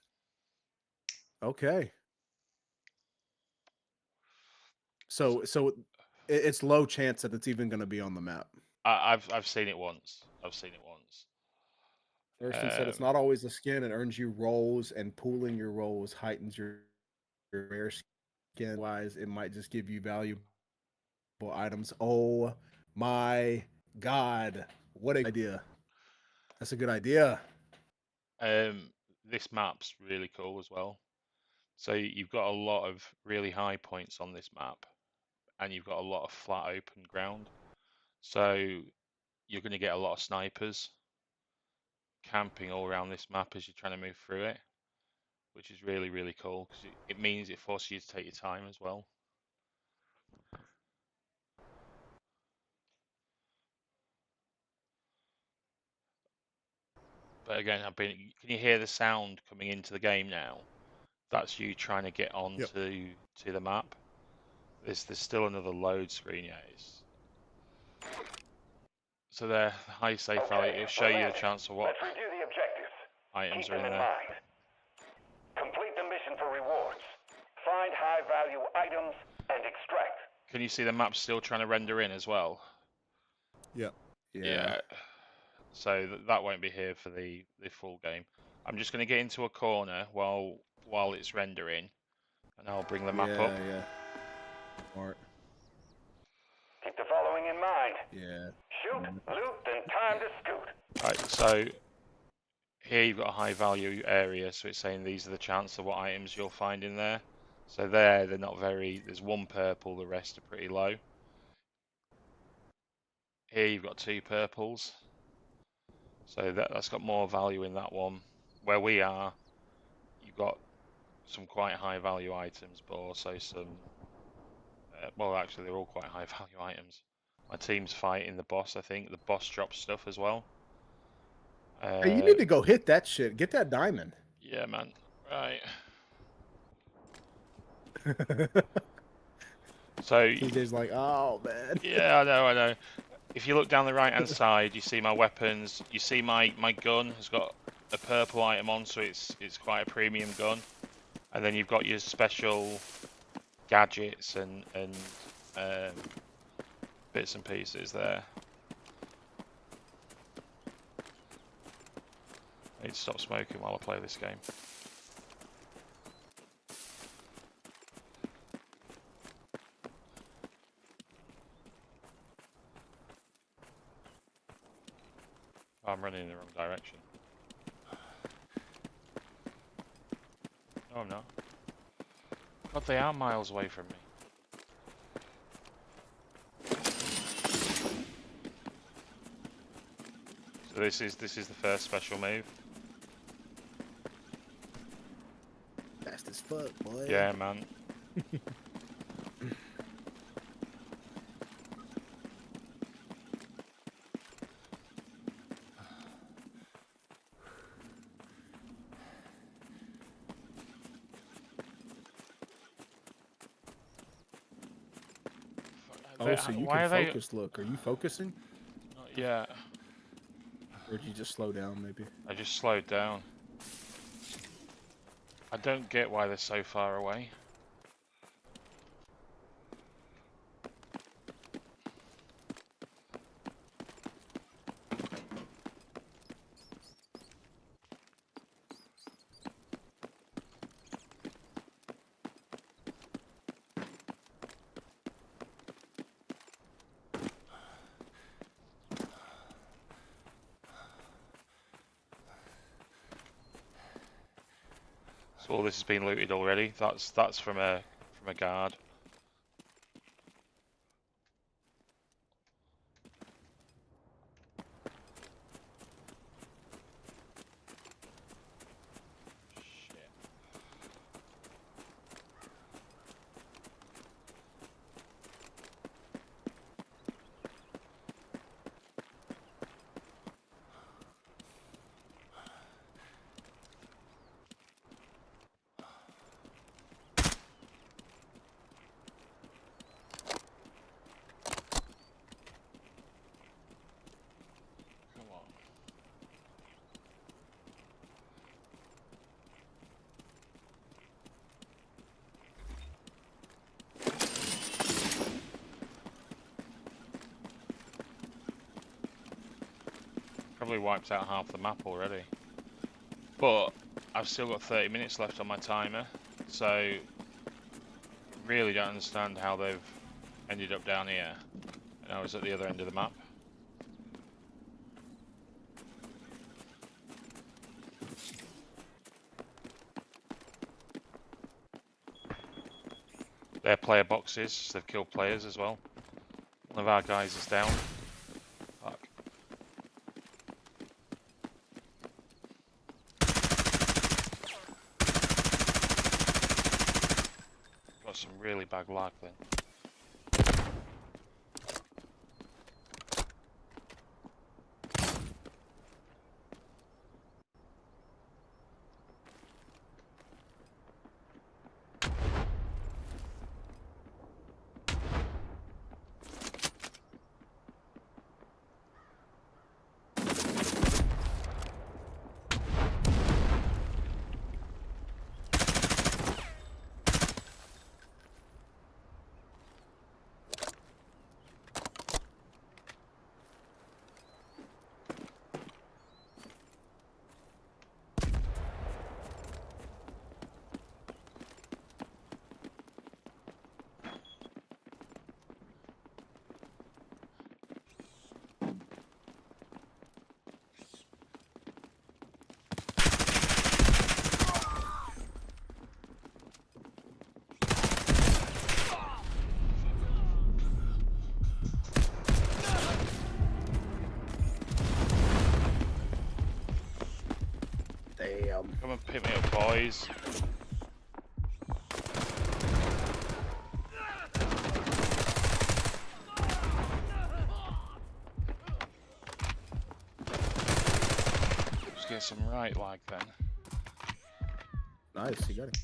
Okay. So it's low chance that it's even going to be on the map. I've seen it once. I've seen it once. Thurston said it's Um, not always the skin; it earns you rolls, and pooling your rolls heightens your rare skin. Wise, it might just give you valuable items. Oh my god! What a idea! That's a good idea. um, this map's really cool as well. So you've got a lot of really high points on this map, and you've got a lot of flat open ground. So you're going to get a lot of snipers camping all around this map as you're trying to move through it, which is really, really cool because it means it forces you to take your time as well. But again, can you hear the sound coming into the game now? That's you trying to get Yep. onto the map. There's still another load screen, yeah. So there, high safe value. It'll show you the chance of what Let's review the objectives. items Keep are them in in there. mind. Complete the mission for rewards. Find high-value items and extract. Can you see the map still trying to render in as well? Yep. Yeah. Yeah. So that won't be here for the full game. I'm just going to get into a corner while it's rendering, and I'll bring the map up. Yeah. Smart. Keep the following in mind. Yeah. Shoot, loot, then time to scoot. Right. So here you've got a high value area, so it's saying these are the chance of what items you'll find in there. So they're not very. There's one purple, the rest are pretty low. Here you've got two purples, so that's got more value in that one. Where we are, you've got some quite high value items, but also some. Well, actually, they're all quite high value items. My team's fighting the boss. I think the boss drops stuff as well. Hey, you need to go hit that shit. Get that diamond. Yeah, man. Right. So TJ's like, oh man. yeah, I know. If you look down the right-hand side, you see my weapons. You see my gun has got a purple item on, so it's quite a premium gun. And then you've got your special gadgets and bits and pieces there. I need to stop smoking while I play this game. Oh, I'm running in the wrong direction. No, I'm not. God, they are miles away from me. So this is the first special move. Fast as fuck, boy. Yeah, man. Oh, so you Why can are they? focus. Look, are you focusing? Not yet. Or did you just slow down, maybe? I just slowed down. I don't get why they're so far away. So all this has been looted already. That's from a guard. Shit. Come on. Probably wiped out half the map already. But I've still got 30 minutes left on my timer, so really don't understand how they've ended up down here. And I was at the other end of the map. They're player boxes, so they've killed players as well. One of our guys is down. Fuck. Got some really bad lag then. Damn. Come and pick me up, boys. Just get some right lag then. Nice, you got it.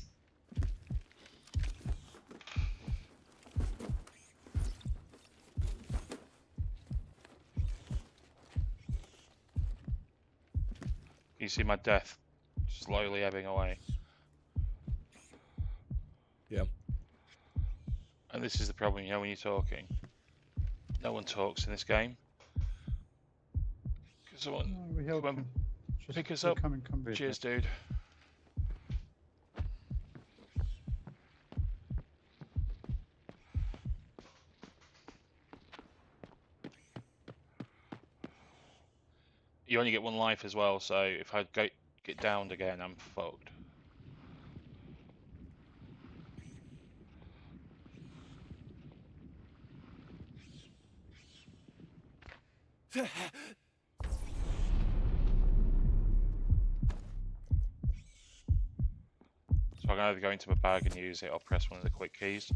You see my death slowly ebbing away. Yeah. And this is the problem, you know, when you're talking. No one talks in this game. Can someone We help come him. and pick us we're up? coming, come with Cheers, you. dude. You only get one life as well, so if I get downed again, I'm fucked. So I can either go into my bag and use it or press one of the quick keys.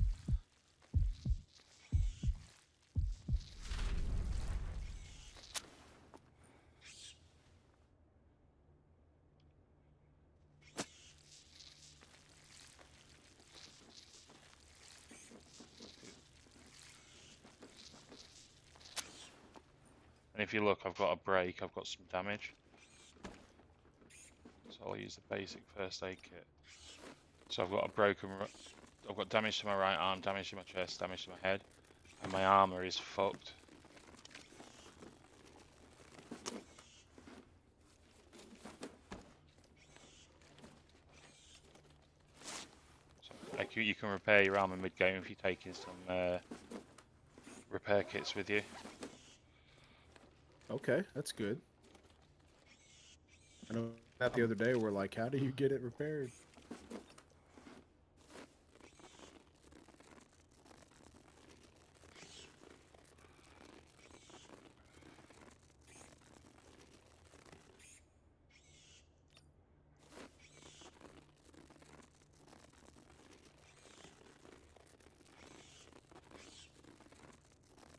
And if you look, I've got a break, I've got some damage. So I'll use the basic first aid kit. So I've got I've got damage to my right arm, damage to my chest, damage to my head, and my armor is fucked. So like you can repair your armor mid-game if you're taking some repair kits with you. Okay, that's good. I know that the other day we're like, how do you get it repaired?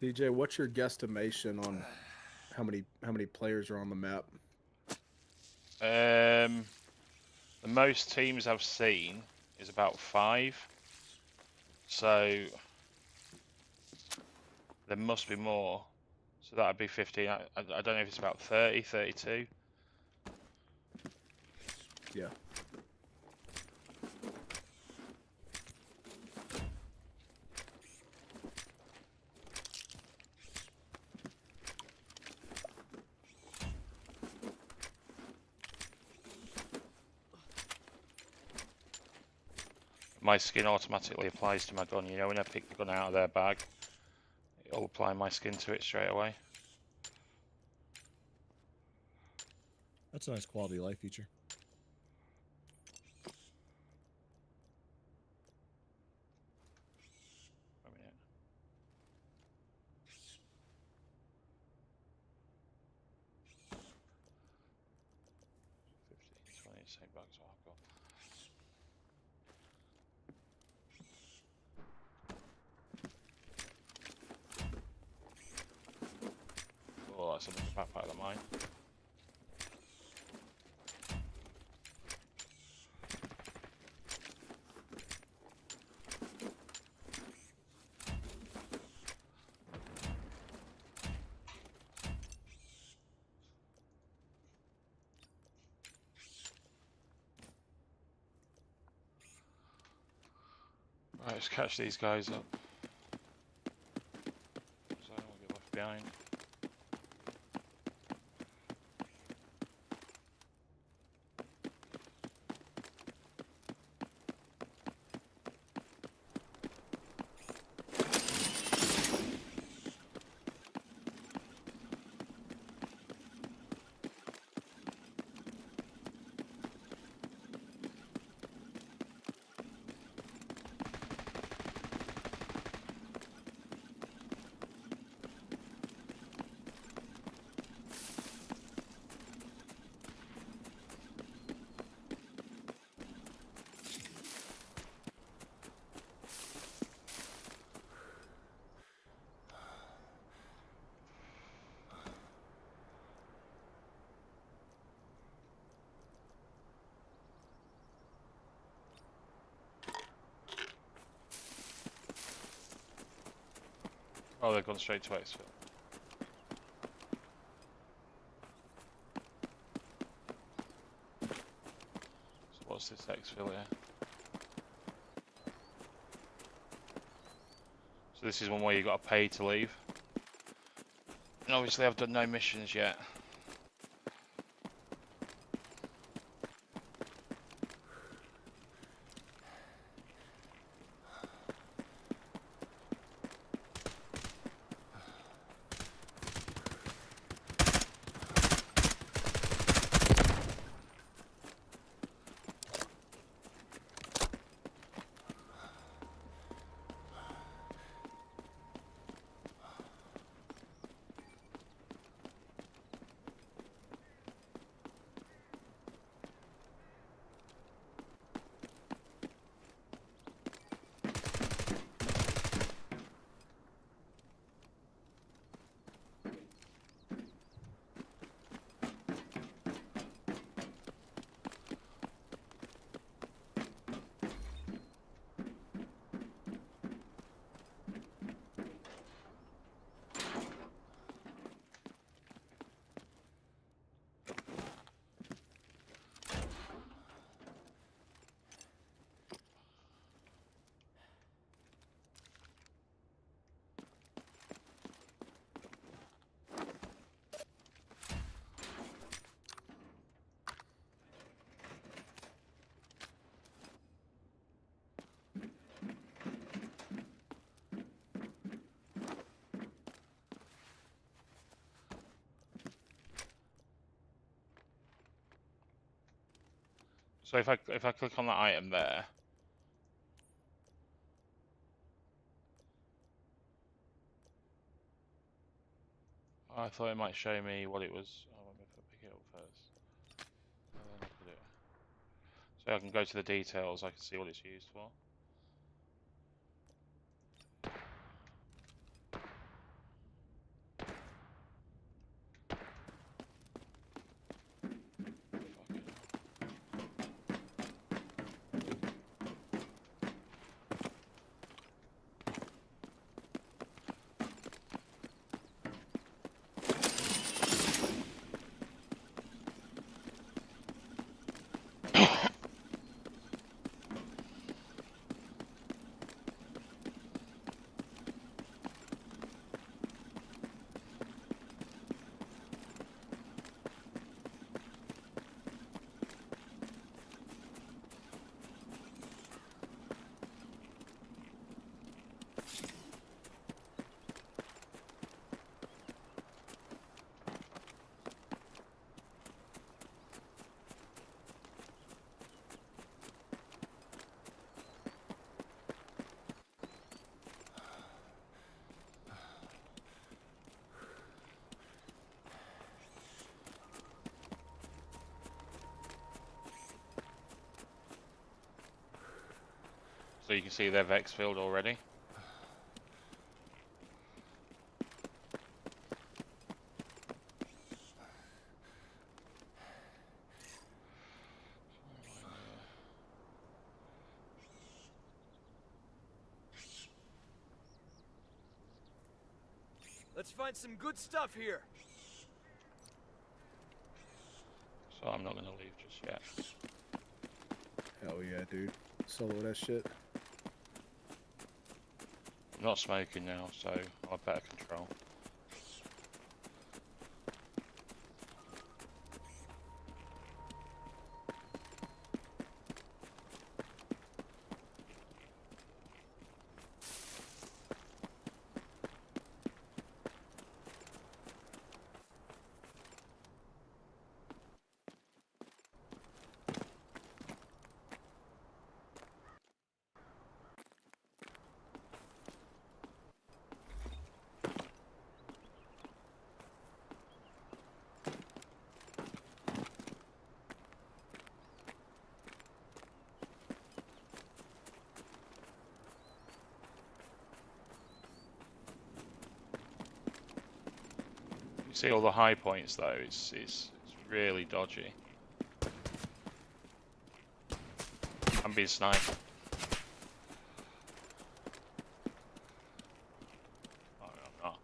DJ, what's your guesstimation on how many players are on the map? The most teams I've seen is about 5. So there must be more. So that'd be 15. I don't know if it's about 30, 32. Yeah. My skin automatically applies to my gun. You know, when I pick the gun out of their bag, it'll apply my skin to it straight away. That's a nice quality of life feature. Wait a minute. Same bags. Oh, cool. Oh, that's a bigger backpack than mine. Right, let's catch these guys up. So I don't get left behind. Oh, they've gone straight to exfil. So what's this exfil here? So this is one where you got to pay to leave. And obviously I've done no missions yet. So if I click on that item there, I thought it might show me what it was. Oh, let me pick it up first. And then look at it. So I can go to the details, I can see what it's used for. So you can see they've exfilled already. Let's find some good stuff here. So I'm not going to leave just yet. Hell yeah, dude. Solo that shit. I'm not smoking now, so I have better control. You see all the high points though, it's really dodgy. I'm being sniped. Oh, I'm not.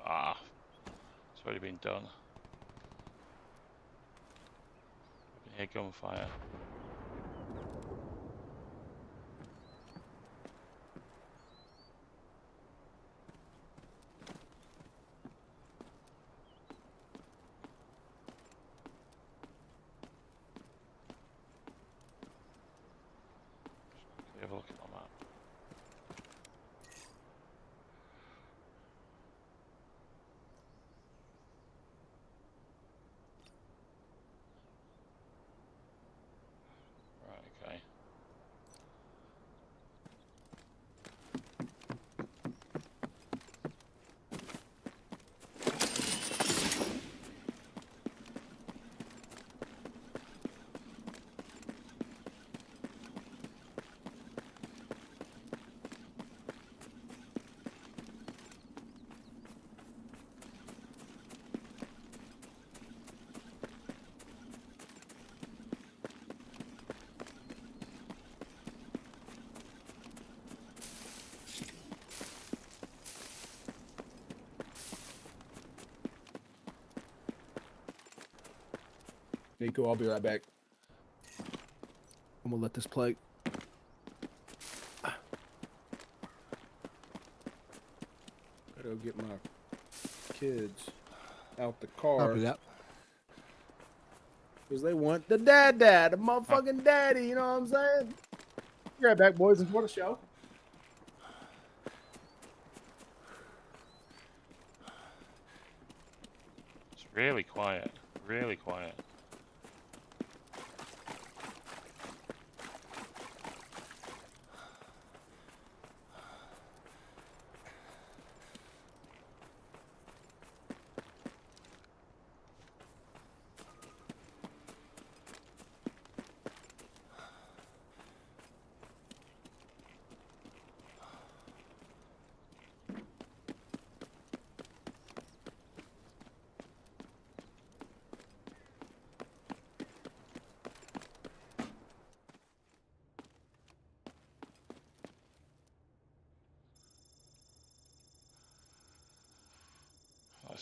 Ah, it's already been done. I can hear gunfire. Have a look at my map. Right, okay. Nico, I'll be right back. I'm gonna let this play. Gotta go get my kids out the car. Copy that. Because they want the dad, the motherfucking daddy, you know what I'm saying? Be right back, boys. Enjoy the show. It's really quiet. Really quiet.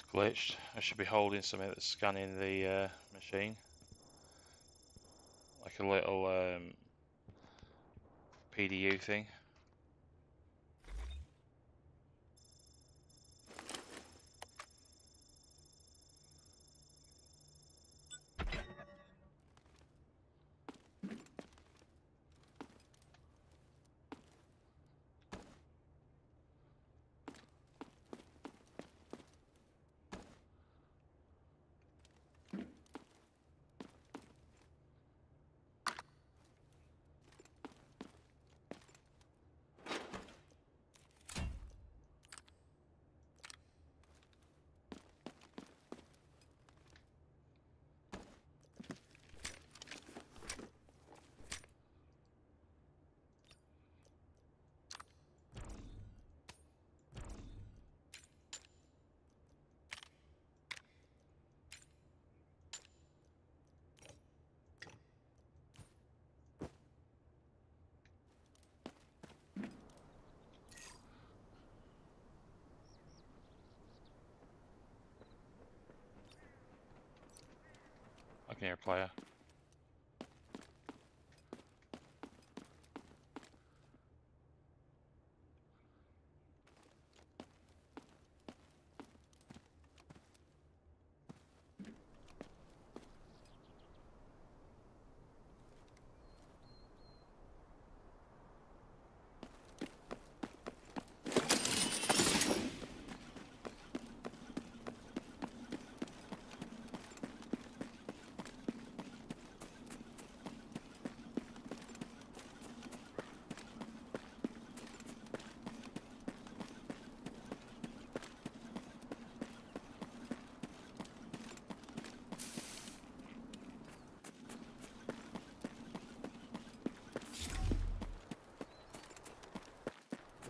It's glitched. I should be holding something that's scanning the machine. Like a little PDU thing. I can hear a player.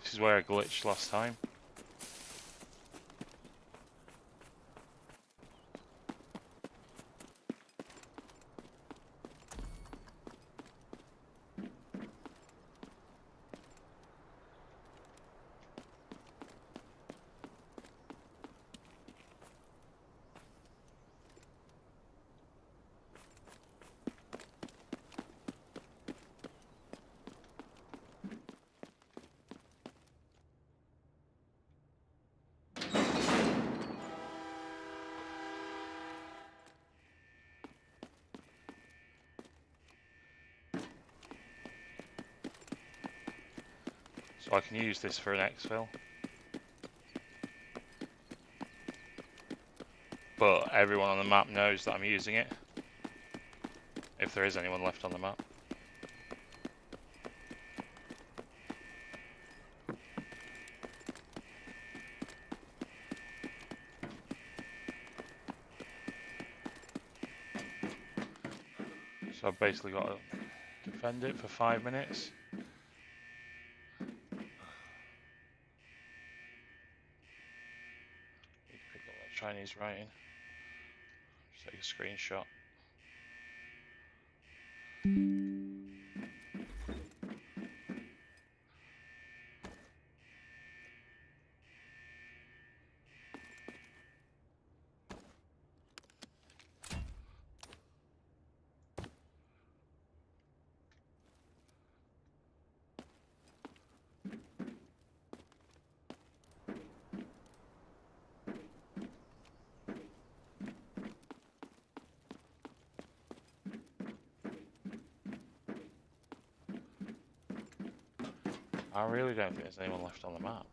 This is where I glitched last time. So I can use this for an exfil. But everyone on the map knows that I'm using it. If there is anyone left on the map. So I've basically got to defend it for 5 minutes. Need to pick up that Chinese writing. Just take a screenshot. I really don't think there's anyone left on the map.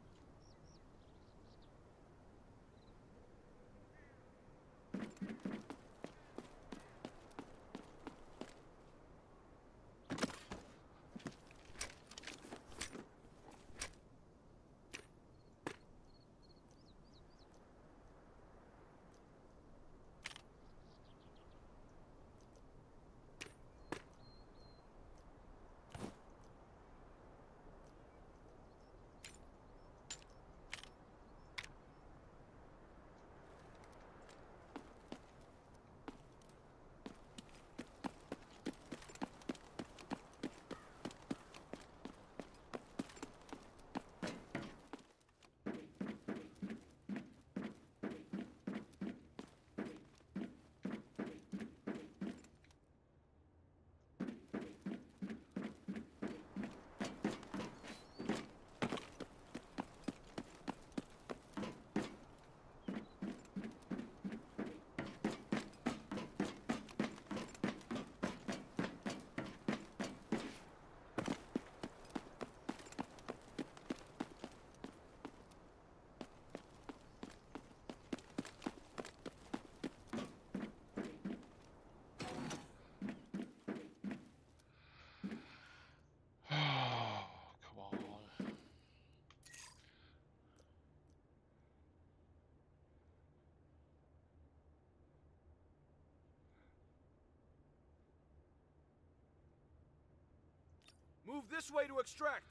Move this way to extract.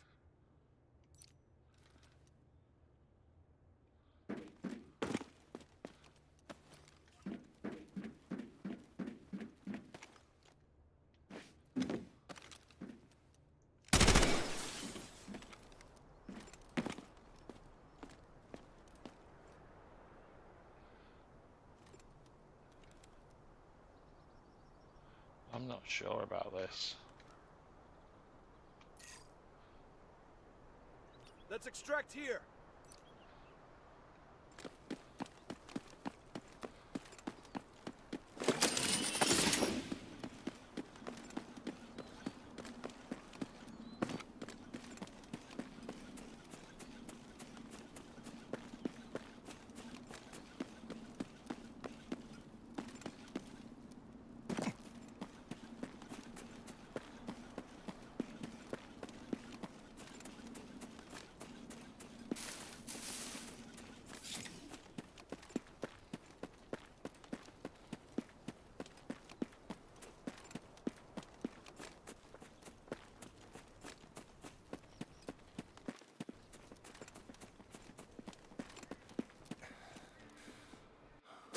I'm not sure about this. Let's extract here.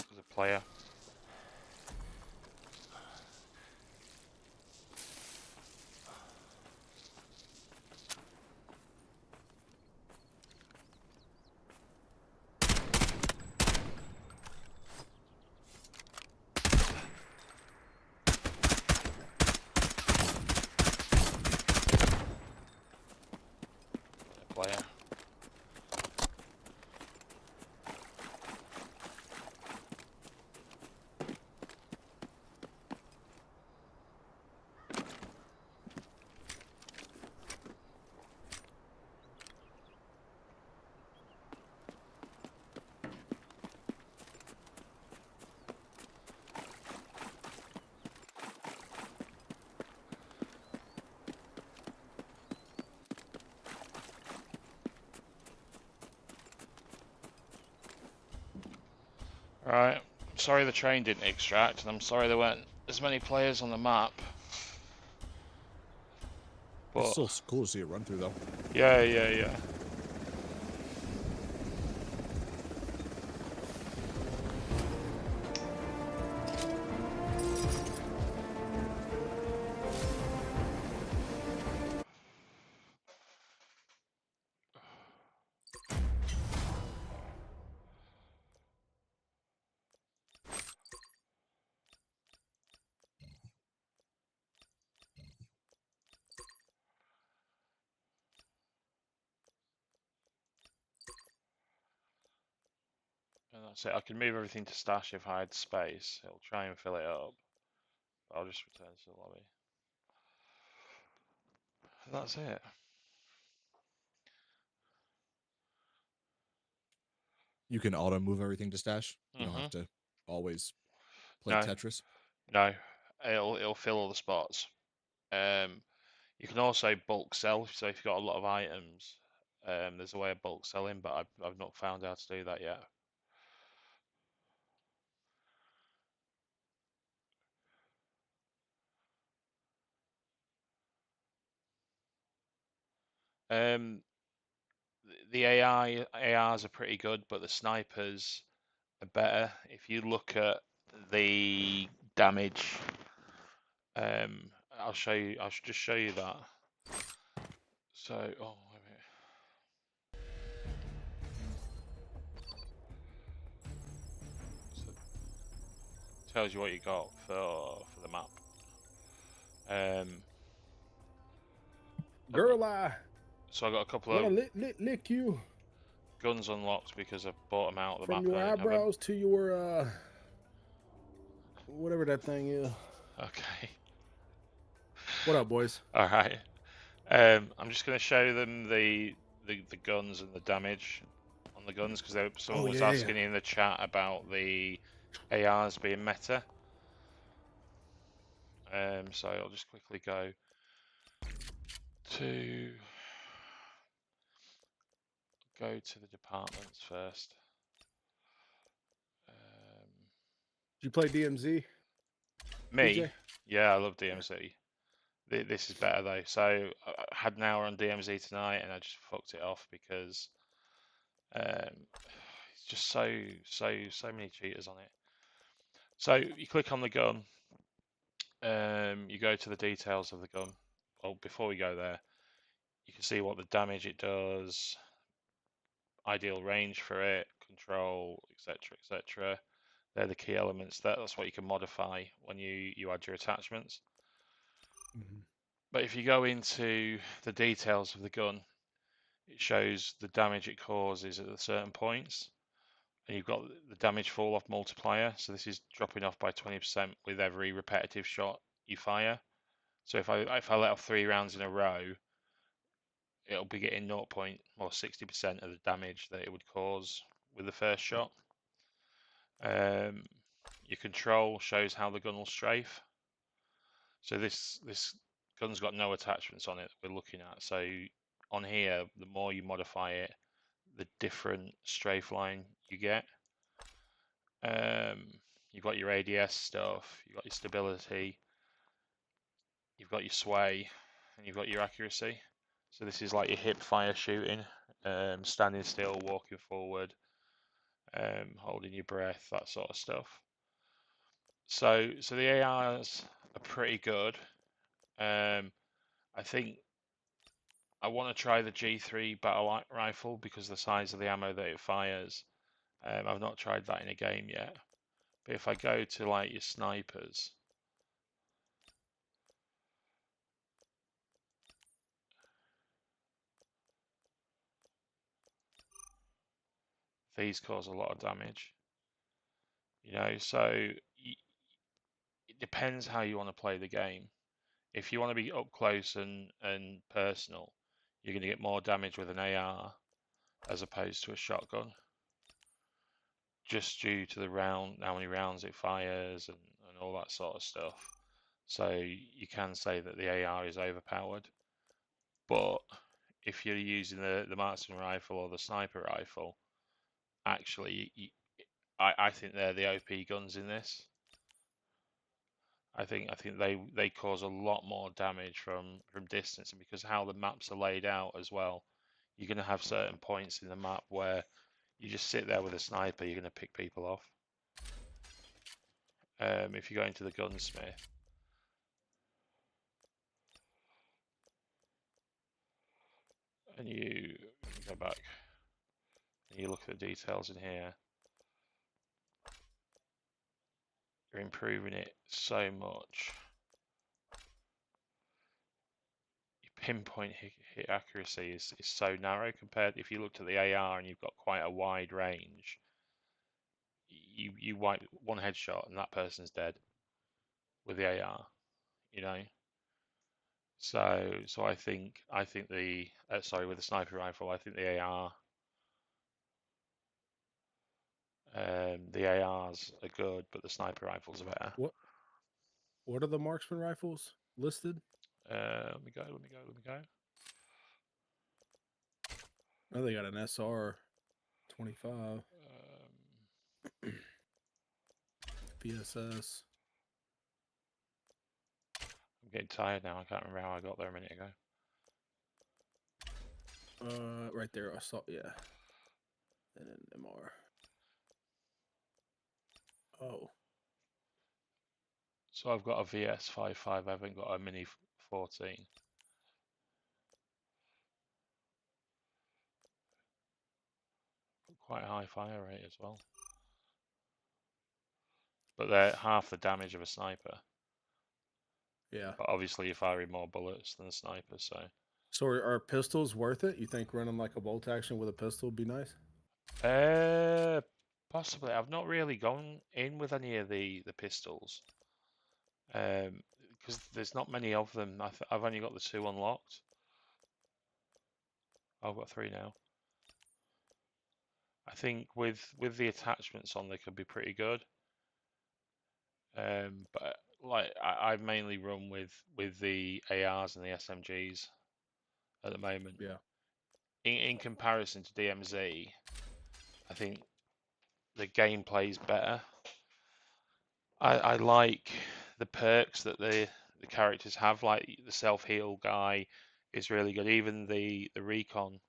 There's a player. Player. Right. I'm sorry the train didn't extract, and I'm sorry there weren't as many players on the map. But It's still cool to see it run through, though. yeah. And that's it. I can move everything to stash if I had space. It'll try and fill it up. I'll just return to the lobby. And that's it. You can auto move everything to stash. You don't have to always play No. Tetris. No, it'll fill all the spots. You can also bulk sell. So if you've got a lot of items, there's a way of bulk selling, but I've not found how to do that yet. The ARs are pretty good, but the snipers are better. If you look at the damage, I'll show you. I should just show you that. So, oh, wait a minute. So, tells you what you got for the map. Girl, So I got a couple wanna of lick you guns unlocked because I bought them out of the from map. your And I didn't have them. eyebrows to your whatever that thing is. Okay. What up, boys? All right. I'm just going to show them the guns and the damage on the guns because someone was asking in the chat about the ARs being meta. So I'll just quickly go to the departments first. Did you play DMZ? Me? TJ? Yeah, I love DMZ. This is better though. So I had an hour on DMZ tonight, and I just fucked it off because it's just so many cheaters on it. So you click on the gun, you go to the details of the gun. Well, before we go there, you can see what the damage it does, ideal range for it, control, etc., etc. They're the key elements. That's what you can modify when you add your attachments. But if you go into the details of the gun, it shows the damage it causes at certain points, and you've got the damage fall off multiplier. So this is dropping off by 20% with every repetitive shot you fire. So if I let off 3 rounds in a row, it'll be getting 60% of the damage that it would cause with the first shot. Your control shows how the gun will strafe. So this gun's got no attachments on it that we're looking at. So on here, the more you modify it, the different strafe line you get. You've got your ADS stuff, you've got your stability, you've got your sway, and you've got your accuracy. So this is like your hip fire shooting, standing still, walking forward, holding your breath, that sort of stuff. So the ARs are pretty good. I think I want to try the G3 battle rifle because of the size of the ammo that it fires. I've not tried that in a game yet. But if I go to like your snipers, these cause a lot of damage. You know, so it depends how you want to play the game. If you want to be up close and personal, you're going to get more damage with an AR as opposed to a shotgun, just due to how many rounds it fires and all that sort of stuff. So you can say that the AR is overpowered, but if you're using the marksman rifle or the sniper rifle, actually, I think they're the OP guns in this. I think they cause a lot more damage from distance, and because how the maps are laid out as well, you're going to have certain points in the map where you just sit there with a sniper, you're going to pick people off. If you go into the gunsmith, and you go back and you look at the details in here, you're improving it so much. Your pinpoint hit accuracy is so narrow compared, if you looked at the AR and you've got quite a wide range, you wipe one headshot and that person's dead with the AR, you know. So I think the with the sniper rifle, I think the ARs are good, but the sniper rifles are better. What are the marksman rifles listed? Let me go. Oh, they got an SR 25. PSS. I'm getting tired now. I can't remember how I got there a minute ago. Right there. I saw. Yeah. And an MR. Oh. So I've got a VS55. I haven't got a Mini 14. Quite a high fire rate as well. But they're half the damage of a sniper. Yeah. But obviously you're firing more bullets than a sniper, so. So are pistols worth it? You think running like a bolt action with a pistol would be nice? Possibly. I've not really gone in with any of the pistols. Because there's not many of them. I've only got the 2 unlocked. I've got 3 now. I think with the attachments on, they could be pretty good. But like I mainly run with the ARs and the SMGs at the moment. Yeah. In comparison to DMZ, I think the gameplay's better. I like the perks that the the characters have. Like the self heal guy is really good. Even the recon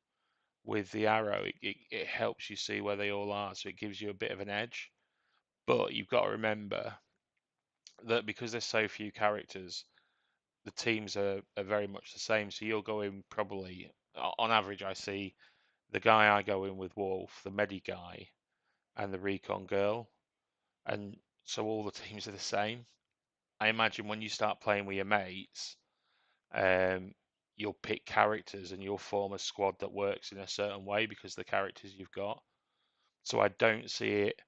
with the arrow, it helps you see where they all are, so it gives you a bit of an edge. But you've got to remember that because there's so few characters, the teams are very much the same. So you'll go in probably on average. I see the guy I go in with Wolf, the Medi guy, and the recon girl, and so all the teams are the same. I imagine when you start playing with your mates, you'll pick characters and you'll form a squad that works in a certain way because the characters you've got. So I don't see it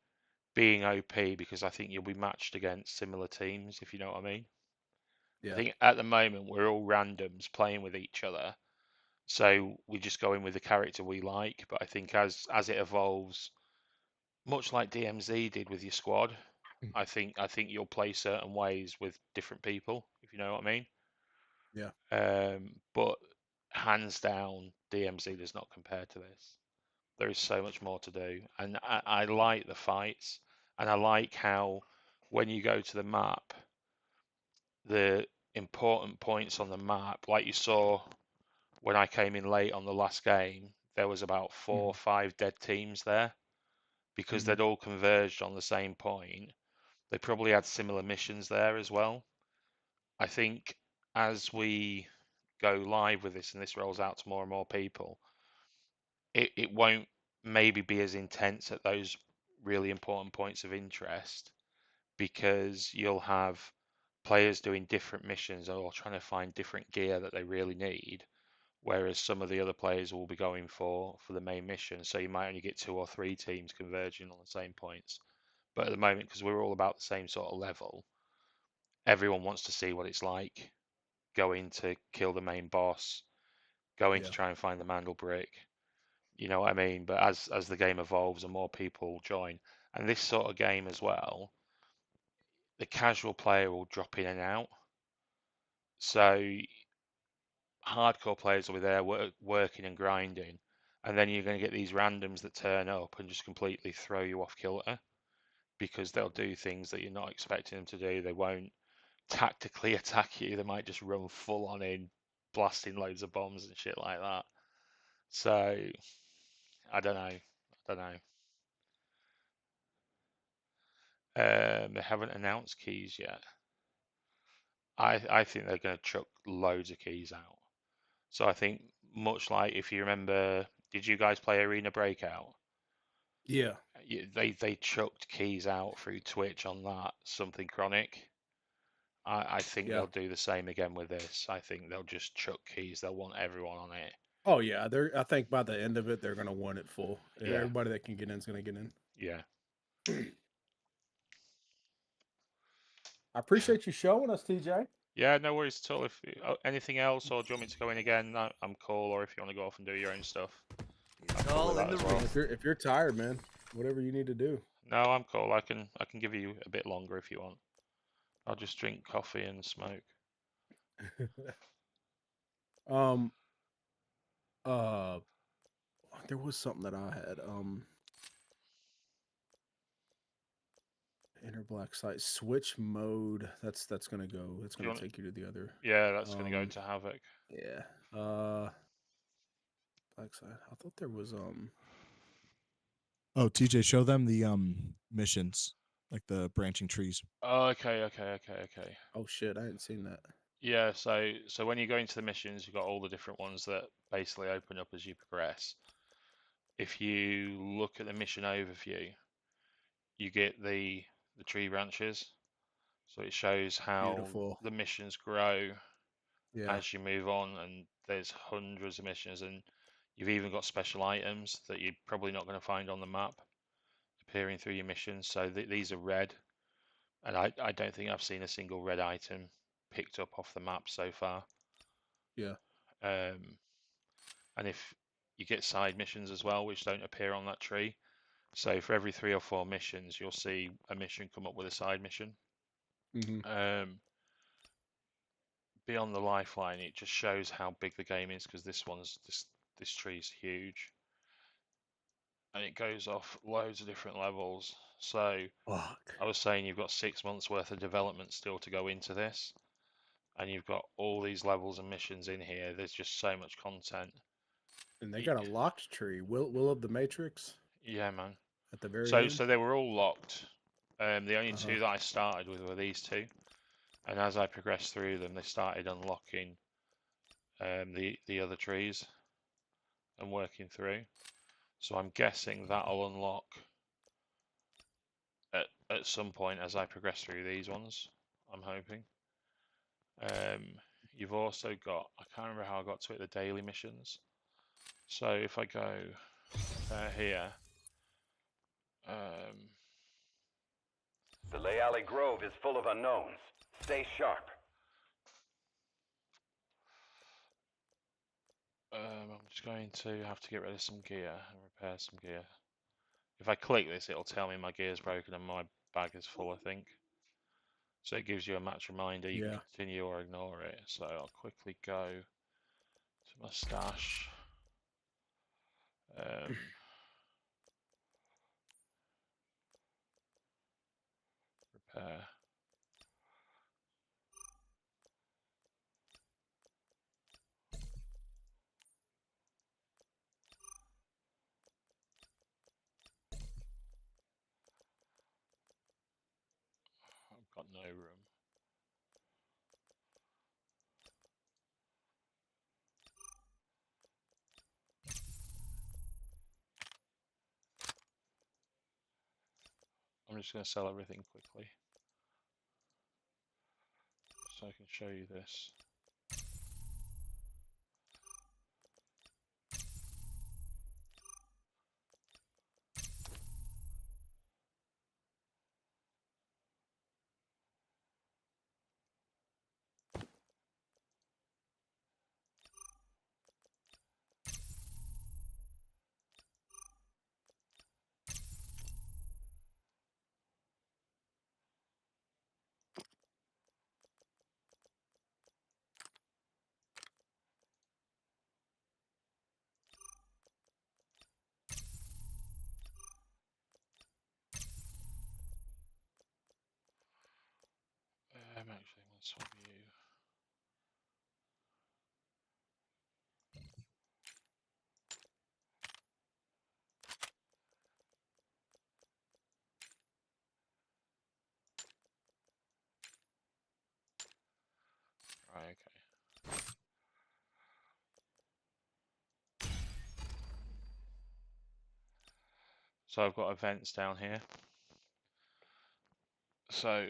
being OP because I think you'll be matched against similar teams, if you know what I mean. I Yeah. think at the moment we're all randoms playing with each other, so we just go in with the character we like. But I think as it evolves, much like DMZ did with your squad, I think you'll play certain ways with different people, if you know what I mean. Yeah. But hands down, DMZ does not compare to this. There is so much more to do, and I like the fights, and I like how when you go to the map, the important points on the map, like you saw when I came in late on the last game, there was about 4 or 5 dead teams there because they'd all converged on the same point. They probably had similar missions there as well. I think as we go live with this and this rolls out to more and more people, it won't maybe be as intense at those really important points of interest because you'll have players doing different missions or trying to find different gear that they really need, whereas some of the other players will be going for the main mission. So you might only get 2 or 3 teams converging on the same points. But at the moment, because we're all about the same sort of level, everyone wants to see what it's like going to kill the main boss, going to Yeah. try and find the Mandel brick. You know what I mean? But as the game evolves and more people join, and this sort of game as well, the casual player will drop in and out. So hardcore players will be there working and grinding, and then you're going to get these randoms that turn up and just completely throw you off kilter because they'll do things that you're not expecting them to do. They won't tactically attack you. They might just run full on in, blasting loads of bombs and shit like that. So I don't know. I don't know. They haven't announced keys yet. I think they're going to chuck loads of keys out. So I think much like if you remember, did you guys play Arena Breakout? Yeah. They chucked keys out through Twitch on that something chronic. I think Yeah. they'll do the same again with this. I think they'll just chuck keys. They'll want everyone on it. Oh yeah. I think by the end of it, they're gonna want it full. Yeah. Everybody that can get in is gonna get in. Yeah. I appreciate you showing us, TJ. Yeah, no worries at all. If anything else, or do you want me to go in again? I'm cool. Or if you want to go off and do your own stuff, I'm cool with that as well. If you're tired, man, whatever you need to do. No, I'm cool. I can give you a bit longer if you want. I'll just drink coffee and smoke. um. There was something that I had. Inner black site switch mode. That's gonna go. It's gonna take you to the other. Yeah, that's gonna go to Havoc. Yeah. Black site. I thought there was Oh, TJ, show them the missions, like the branching trees. Oh, okay. Oh shit, I hadn't seen that. Yeah, so when you go into the missions, you've got all the different ones that basically open up as you progress. If you look at the mission overview, you get the tree branches. So it shows how Beautiful. the missions grow Yeah. as you move on, and there's hundreds of missions, and you've even got special items that you're probably not going to find on the map appearing through your missions. So these are red, and I don't think I've seen a single red item picked up off the map so far. Yeah. And if you get side missions as well, which don't appear on that tree. So for every 3 or 4 missions, you'll see a mission come up with a side mission. Beyond the lifeline, it just shows how big the game is because this tree's huge, and it goes off loads of different levels. So Fuck. I was saying you've got 6 months worth of development still to go into this. and you've got all these levels and missions in here. There's just so much content. And they got a locked tree. Will of the Matrix Yeah, man. at the very So end. they were all locked. The only two that I started with were these two, and as I progressed through them, they started unlocking the other trees and working through. So I'm guessing that'll unlock at some point as I progress through these ones. I'm hoping. You've also got, I can't remember how I got to it, the daily missions. So if I go here, The Lay Alley Grove is full of unknowns. Stay sharp. I'm just going to have to get rid of some gear and repair some gear. If I click this, it'll tell me my gear's broken and my bag is full, I think. So it gives you a match reminder. You can continue or ignore it. So I'll quickly go to my stash. Repair. I've got no room. I'm just going to sell everything quickly so I can show you this. Actually, I want to swap you. Right, okay. So I've got events down here. So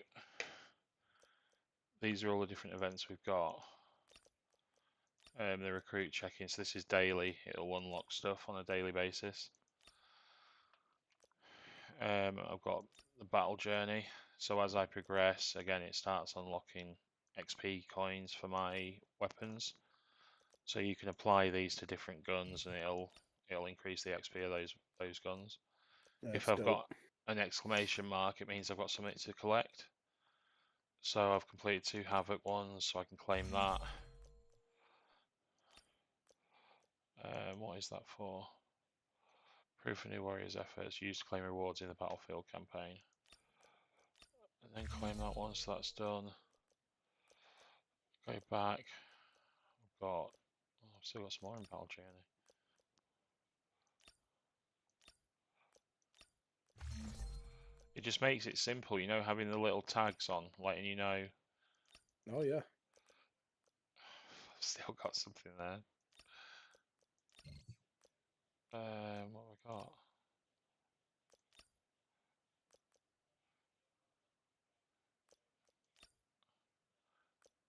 these are all the different events we've got. The recruit check-in, so this is daily. It'll unlock stuff on a daily basis. I've got the battle journey. So as I progress, again, it starts unlocking XP coins for my weapons. So you can apply these to different guns, and it'll increase the XP of those guns. If I've got an exclamation mark, it means I've got something to collect. So I've completed 2 Havoc ones, so I can claim that. What is that for? Proof of new warriors' efforts used to claim rewards in the battlefield campaign. And then claim that once that's done. Go back. I've still got some more in battle journey. It just makes it simple, you know, having the little tags on, letting you know. Oh yeah. I've still got something there. What have I got?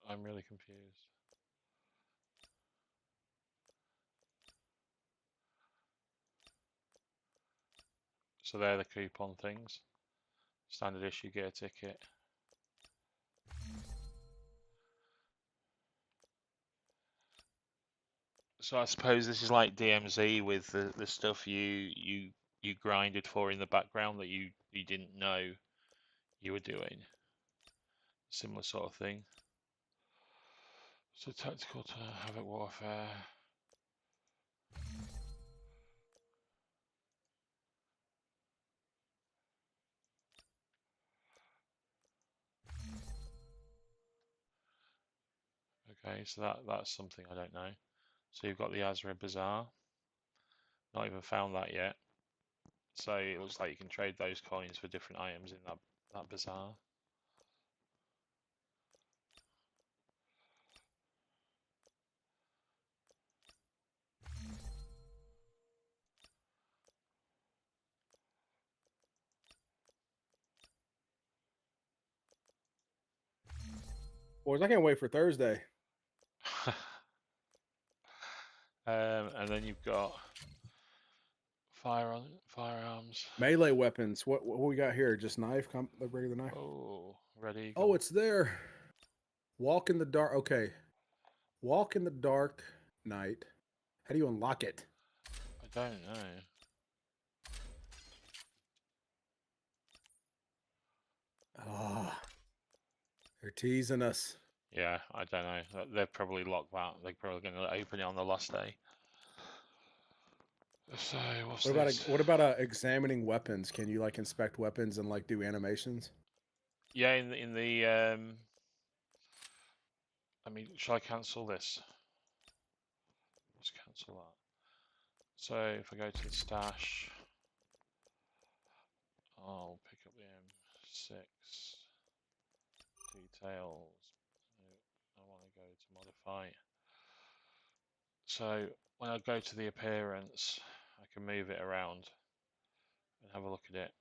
I'm really confused. So they're the coupon things. Standard issue gear ticket. So I suppose this is like DMZ with the stuff you grinded for in the background that you didn't know you were doing. Similar sort of thing. So tactical to havoc warfare. Okay, so that's something I don't know. So you've got the Azra Bazaar. Not even found that yet. So it looks like you can trade those coins for different items in that bazaar. Boys, I can't wait for Thursday. And then you've got firearms. Melee weapons. What we got here? Just knife? A regular knife? Oh, ready? Oh, Go. it's there. Walk in the dark. Okay. Walk in the dark night. How do you unlock it? I don't know. Ah, they're teasing us. Yeah, I don't know. They've probably locked that. They're probably going to open it on the last day. So what's this? What about examining weapons? Can you like inspect weapons and like do animations? Yeah, in the I mean, shall I cancel this? Let's cancel that. So if I go to the stash, I'll pick up the M6 details. No, I want to go to modify. So when I go to the appearance, I can move it around and have a look at it.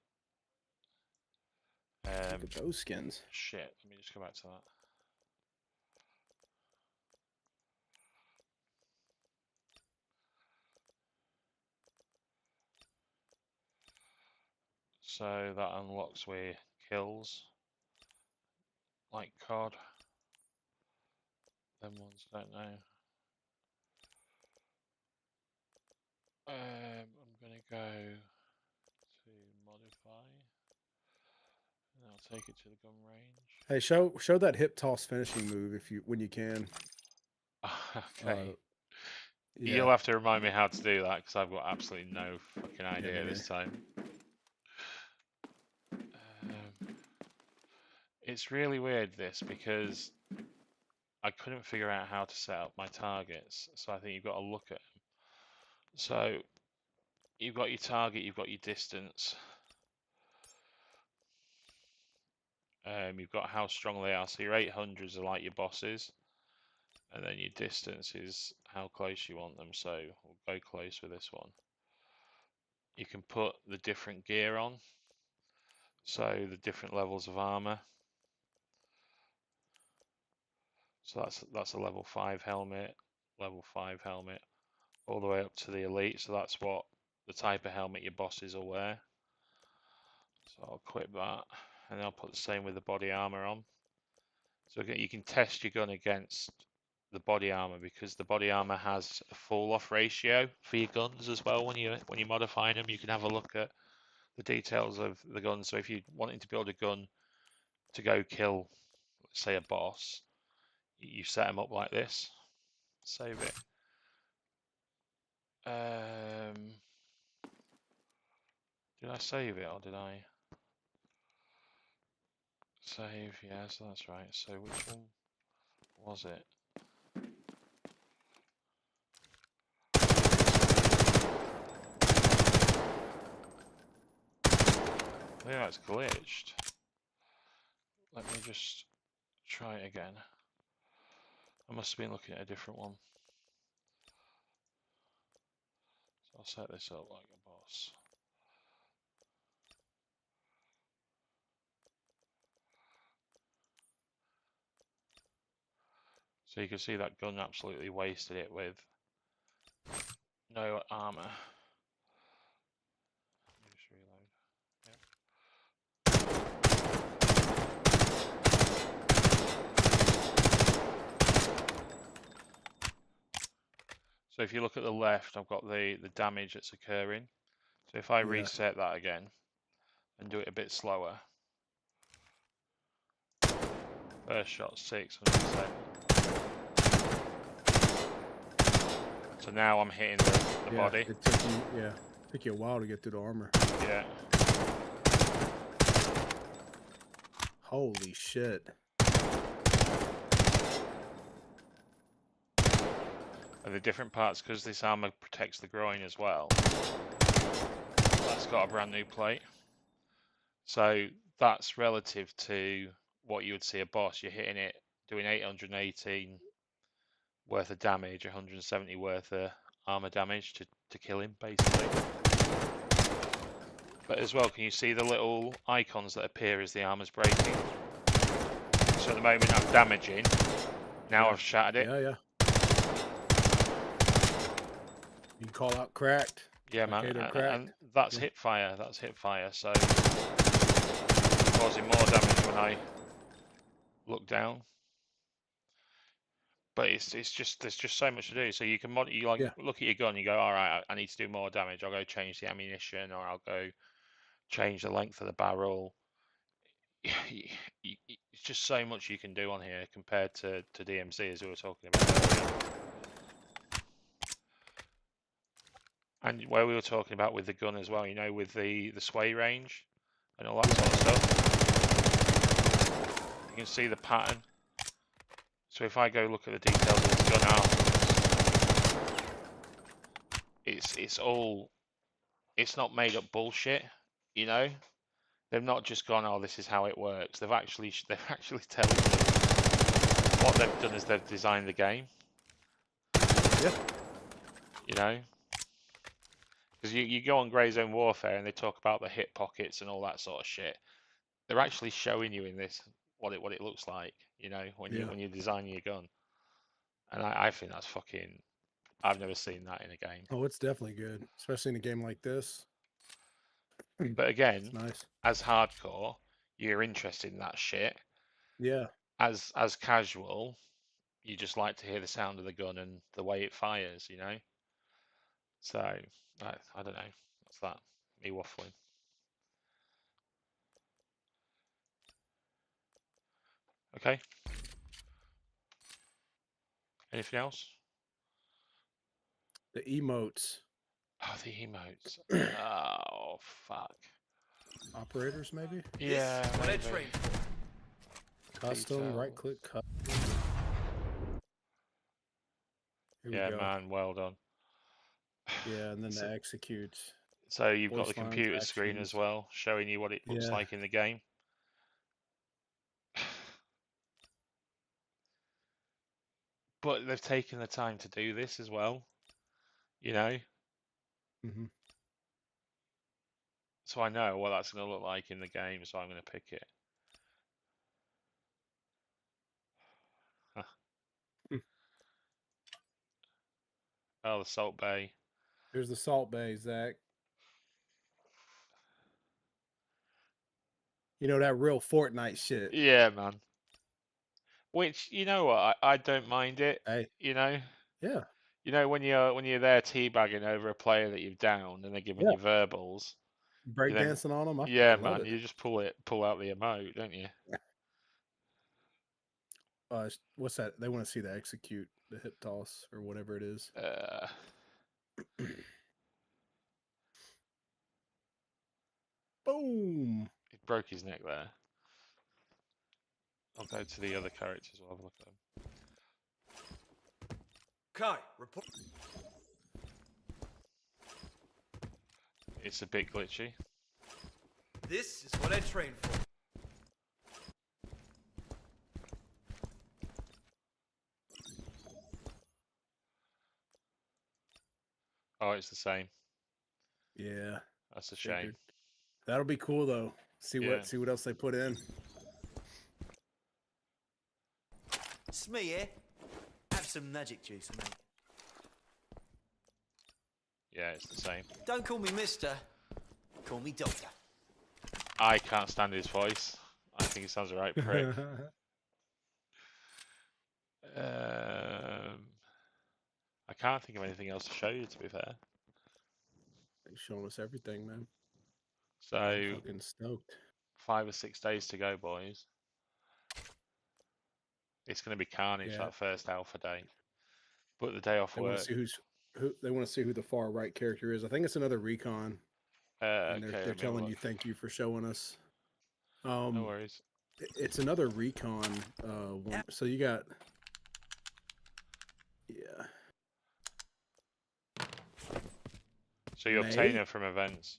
Look at those skins. Shit, let me just go back to that. So that unlocks with kills, like COD. Them ones don't know. I'm gonna go to modify, and I'll take it to the gun range. Hey, show that hip toss finishing move when you can. Okay. Yeah. You'll have to remind me how to do that because I've got absolutely no fucking idea this time. It's really weird this because I couldn't figure out how to set up my targets, so I think you've got to look at them. So you've got your target, you've got your distance, you've got how strong they are. So your 800s are like your bosses, and then your distance is how close you want them. So we'll go close with this one. You can put the different gear on, so the different levels of armor. So that's a level 5 helmet, all the way up to the elite. So that's what the type of helmet your bosses will wear. So I'll equip that, and I'll put the same with the body armor on. So again, you can test your gun against the body armor because the body armor has a fall-off ratio for your guns as well. When you're modifying them, you can have a look at the details of the gun. So if you're wanting to build a gun to go kill, let's say, a boss, you set them up like this. Save it. Did I save it or did I save? Yeah, so that's right. So which one was it? Yeah, it's glitched. Let me just try it again. I must have been looking at a different one. So I'll set this up like a boss. So you can see that gun absolutely wasted it with no armor. Let me just reload. So if you look at the left, I've got the damage that's occurring. So if I reset that again and do it a bit slower. First shot 600%. So now I'm hitting the body. It took you a while to get through the armor. Yeah. Holy shit. And the different parts, because this armor protects the groin as well. That's got a brand new plate. So that's relative to what you would see a boss. You're hitting it, doing 818 worth of damage, 170 worth of armor damage to kill him, basically. But as well, can you see the little icons that appear as the armor's breaking? So at the moment I'm damaging. Now I've shattered it. Yeah. You can call out cracked. Yeah, Like, man. hey, they're cracked. And that's hip fire. That's hip fire. So causing more damage when I look down. But it's just there's just so much to do. So you can look at your gun. You go, all right, I need to do more damage. I'll go change the ammunition, or I'll go change the length of the barrel. It's just so much you can do on here compared to DMZ, as we were talking about earlier. And where we were talking about with the gun as well, you know, with the sway range and all that sort of stuff. You can see the pattern. So if I go look at the details of this gun out, it's not made up bullshit, you know. They've not just gone, oh, this is how it works. They've actually told you what they've done is they've designed the game. Yeah. You know, because you go on Grey Zone Warfare and they talk about the hip pockets and all that sort of shit. They're actually showing you in this what it looks like. You know, when you're designing your gun. And I think that's fucking. I've never seen that in a game. Oh, it's definitely good, especially in a game like this. But again, nice. As hardcore, you're interested in that shit. Yeah. As casual, you just like to hear the sound of the gun and the way it fires, you know. So I don't know. What's that? Me waffling. Okay. Anything else? The emotes. Oh, the emotes. Oh, fuck. Operators, maybe? Yeah, This is what I maybe. trained for. Custom, Detail. right click, cut. Here we Yeah, go. man, well done. Yeah, and then So- the execute. So you've got Voice the lines, computer screen actions. as well, showing you what it looks Yeah. like in the game. But they've taken the time to do this as well, you know. Mm-hmm. So I know what that's going to look like in the game, so I'm going to pick it. Oh, the Salt Bay. Here's the Salt Bay, Zach. You know, that real Fortnite shit. Yeah, man. Which, you know what, I don't mind it. Hey. You know. Yeah. You know when you're there teabagging over a player that you've downed and they're giving you verbals. Breakdancing on them. Yeah, I love man. it. You just pull out the emote, don't you? What's that? They want to see the execute, the hip toss, or whatever it is. Boom. He broke his neck there. I'll go to the other characters. We'll have a look at them. Kai, report. It's a bit glitchy. This is what I trained for. Oh, it's the same. Yeah. That's a shame. That'll be cool though. See what else they put in. Smee here. Have some magic juice, mate. Yeah, it's the same. Don't call me mister. Call me doctor. I can't stand his voice. I think he sounds a right prick. I can't think of anything else to show you, to be fair. They're showing us everything, man. So, I'm fucking stoked. 5 or 6 days to go, boys. It's going to be carnage that first alpha day. But the day off work. They want to see who the far right character is. I think it's another recon. And they're telling you thank you for showing us. No worries. It's another recon one. So you got So you obtain May? them from events.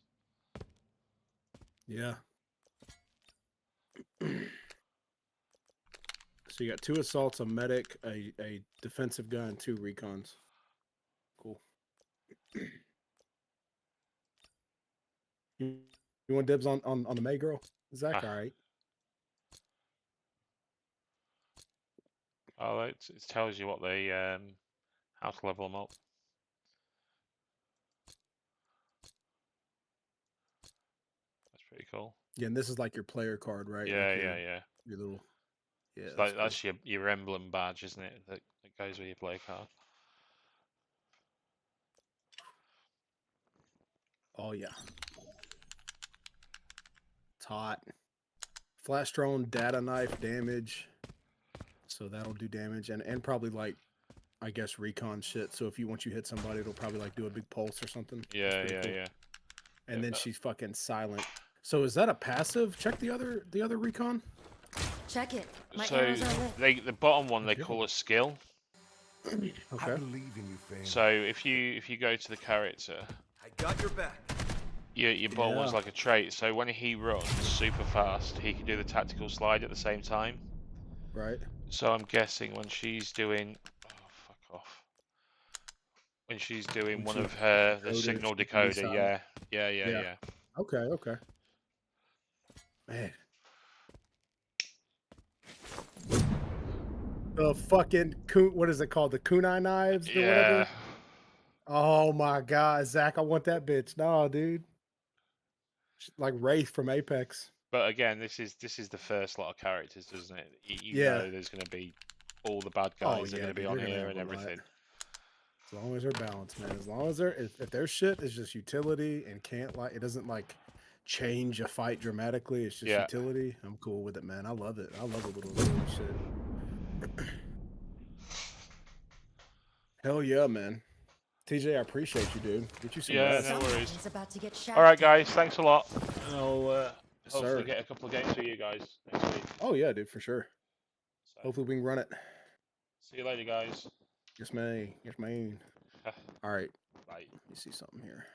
Yeah. So you got 2 assaults, a medic, a defensive guy, and 2 recons. Cool. You want dibs on the May girl? Zach, Ah. all right. Oh, it tells you what they how to level them up. That's pretty cool. Yeah, and this is like your player card, right? Yeah, Like yeah. your little. Yeah, It's that's like cool. that's your emblem badge, isn't it? That goes with your play card. Oh yeah. It's hot. Flash drone, data knife, damage. So that'll do damage and probably like, I guess, recon shit. So if once you hit somebody, it'll probably like do a big pulse or something. That's Yeah, pretty cool. yeah. And then she's fucking silent. So is that a passive? Check the other recon. Check it. My So arrows are lit. the bottom one they Okay. call a skill. Okay. believe in you, fam. So if you go to the character, I got your back. your bottom one's Yeah. like a trait. So when he runs super fast, he can do the tactical slide at the same time. Right. So I'm guessing when she's doing, oh fuck off. When she's doing When one she of her the decoder, signal she can be decoder, silent. yeah. Okay. Man. The fucking what is it called? The kunai knives or whatever. Yeah. Oh my god, Zach, I want that bitch. No, dude. She's like Wraith from Apex. But again, this is the first lot of characters, doesn't it? You Yeah. know there's going to be all the bad Oh guys are yeah, going to be dude, on you're gonna here have and a lot. everything. As long as they're balanced, man. As long as if their shit is just utility and can't it doesn't like change a fight dramatically. It's just Yeah. utility. I'm cool with it, man. I love it. I love a little utility shit. Hell yeah, man. TJ, I appreciate you, dude. Get you some Yeah, rest. no worries. Someone's about to get All right, shafted. guys, thanks a lot. And I'll Yes, hopefully sir. get a couple of games for you guys next week. Oh yeah, dude, for sure. So, Hopefully we can run it. see you later, guys. Yes, man. Yes, man. All right. Bye. Let me see something here.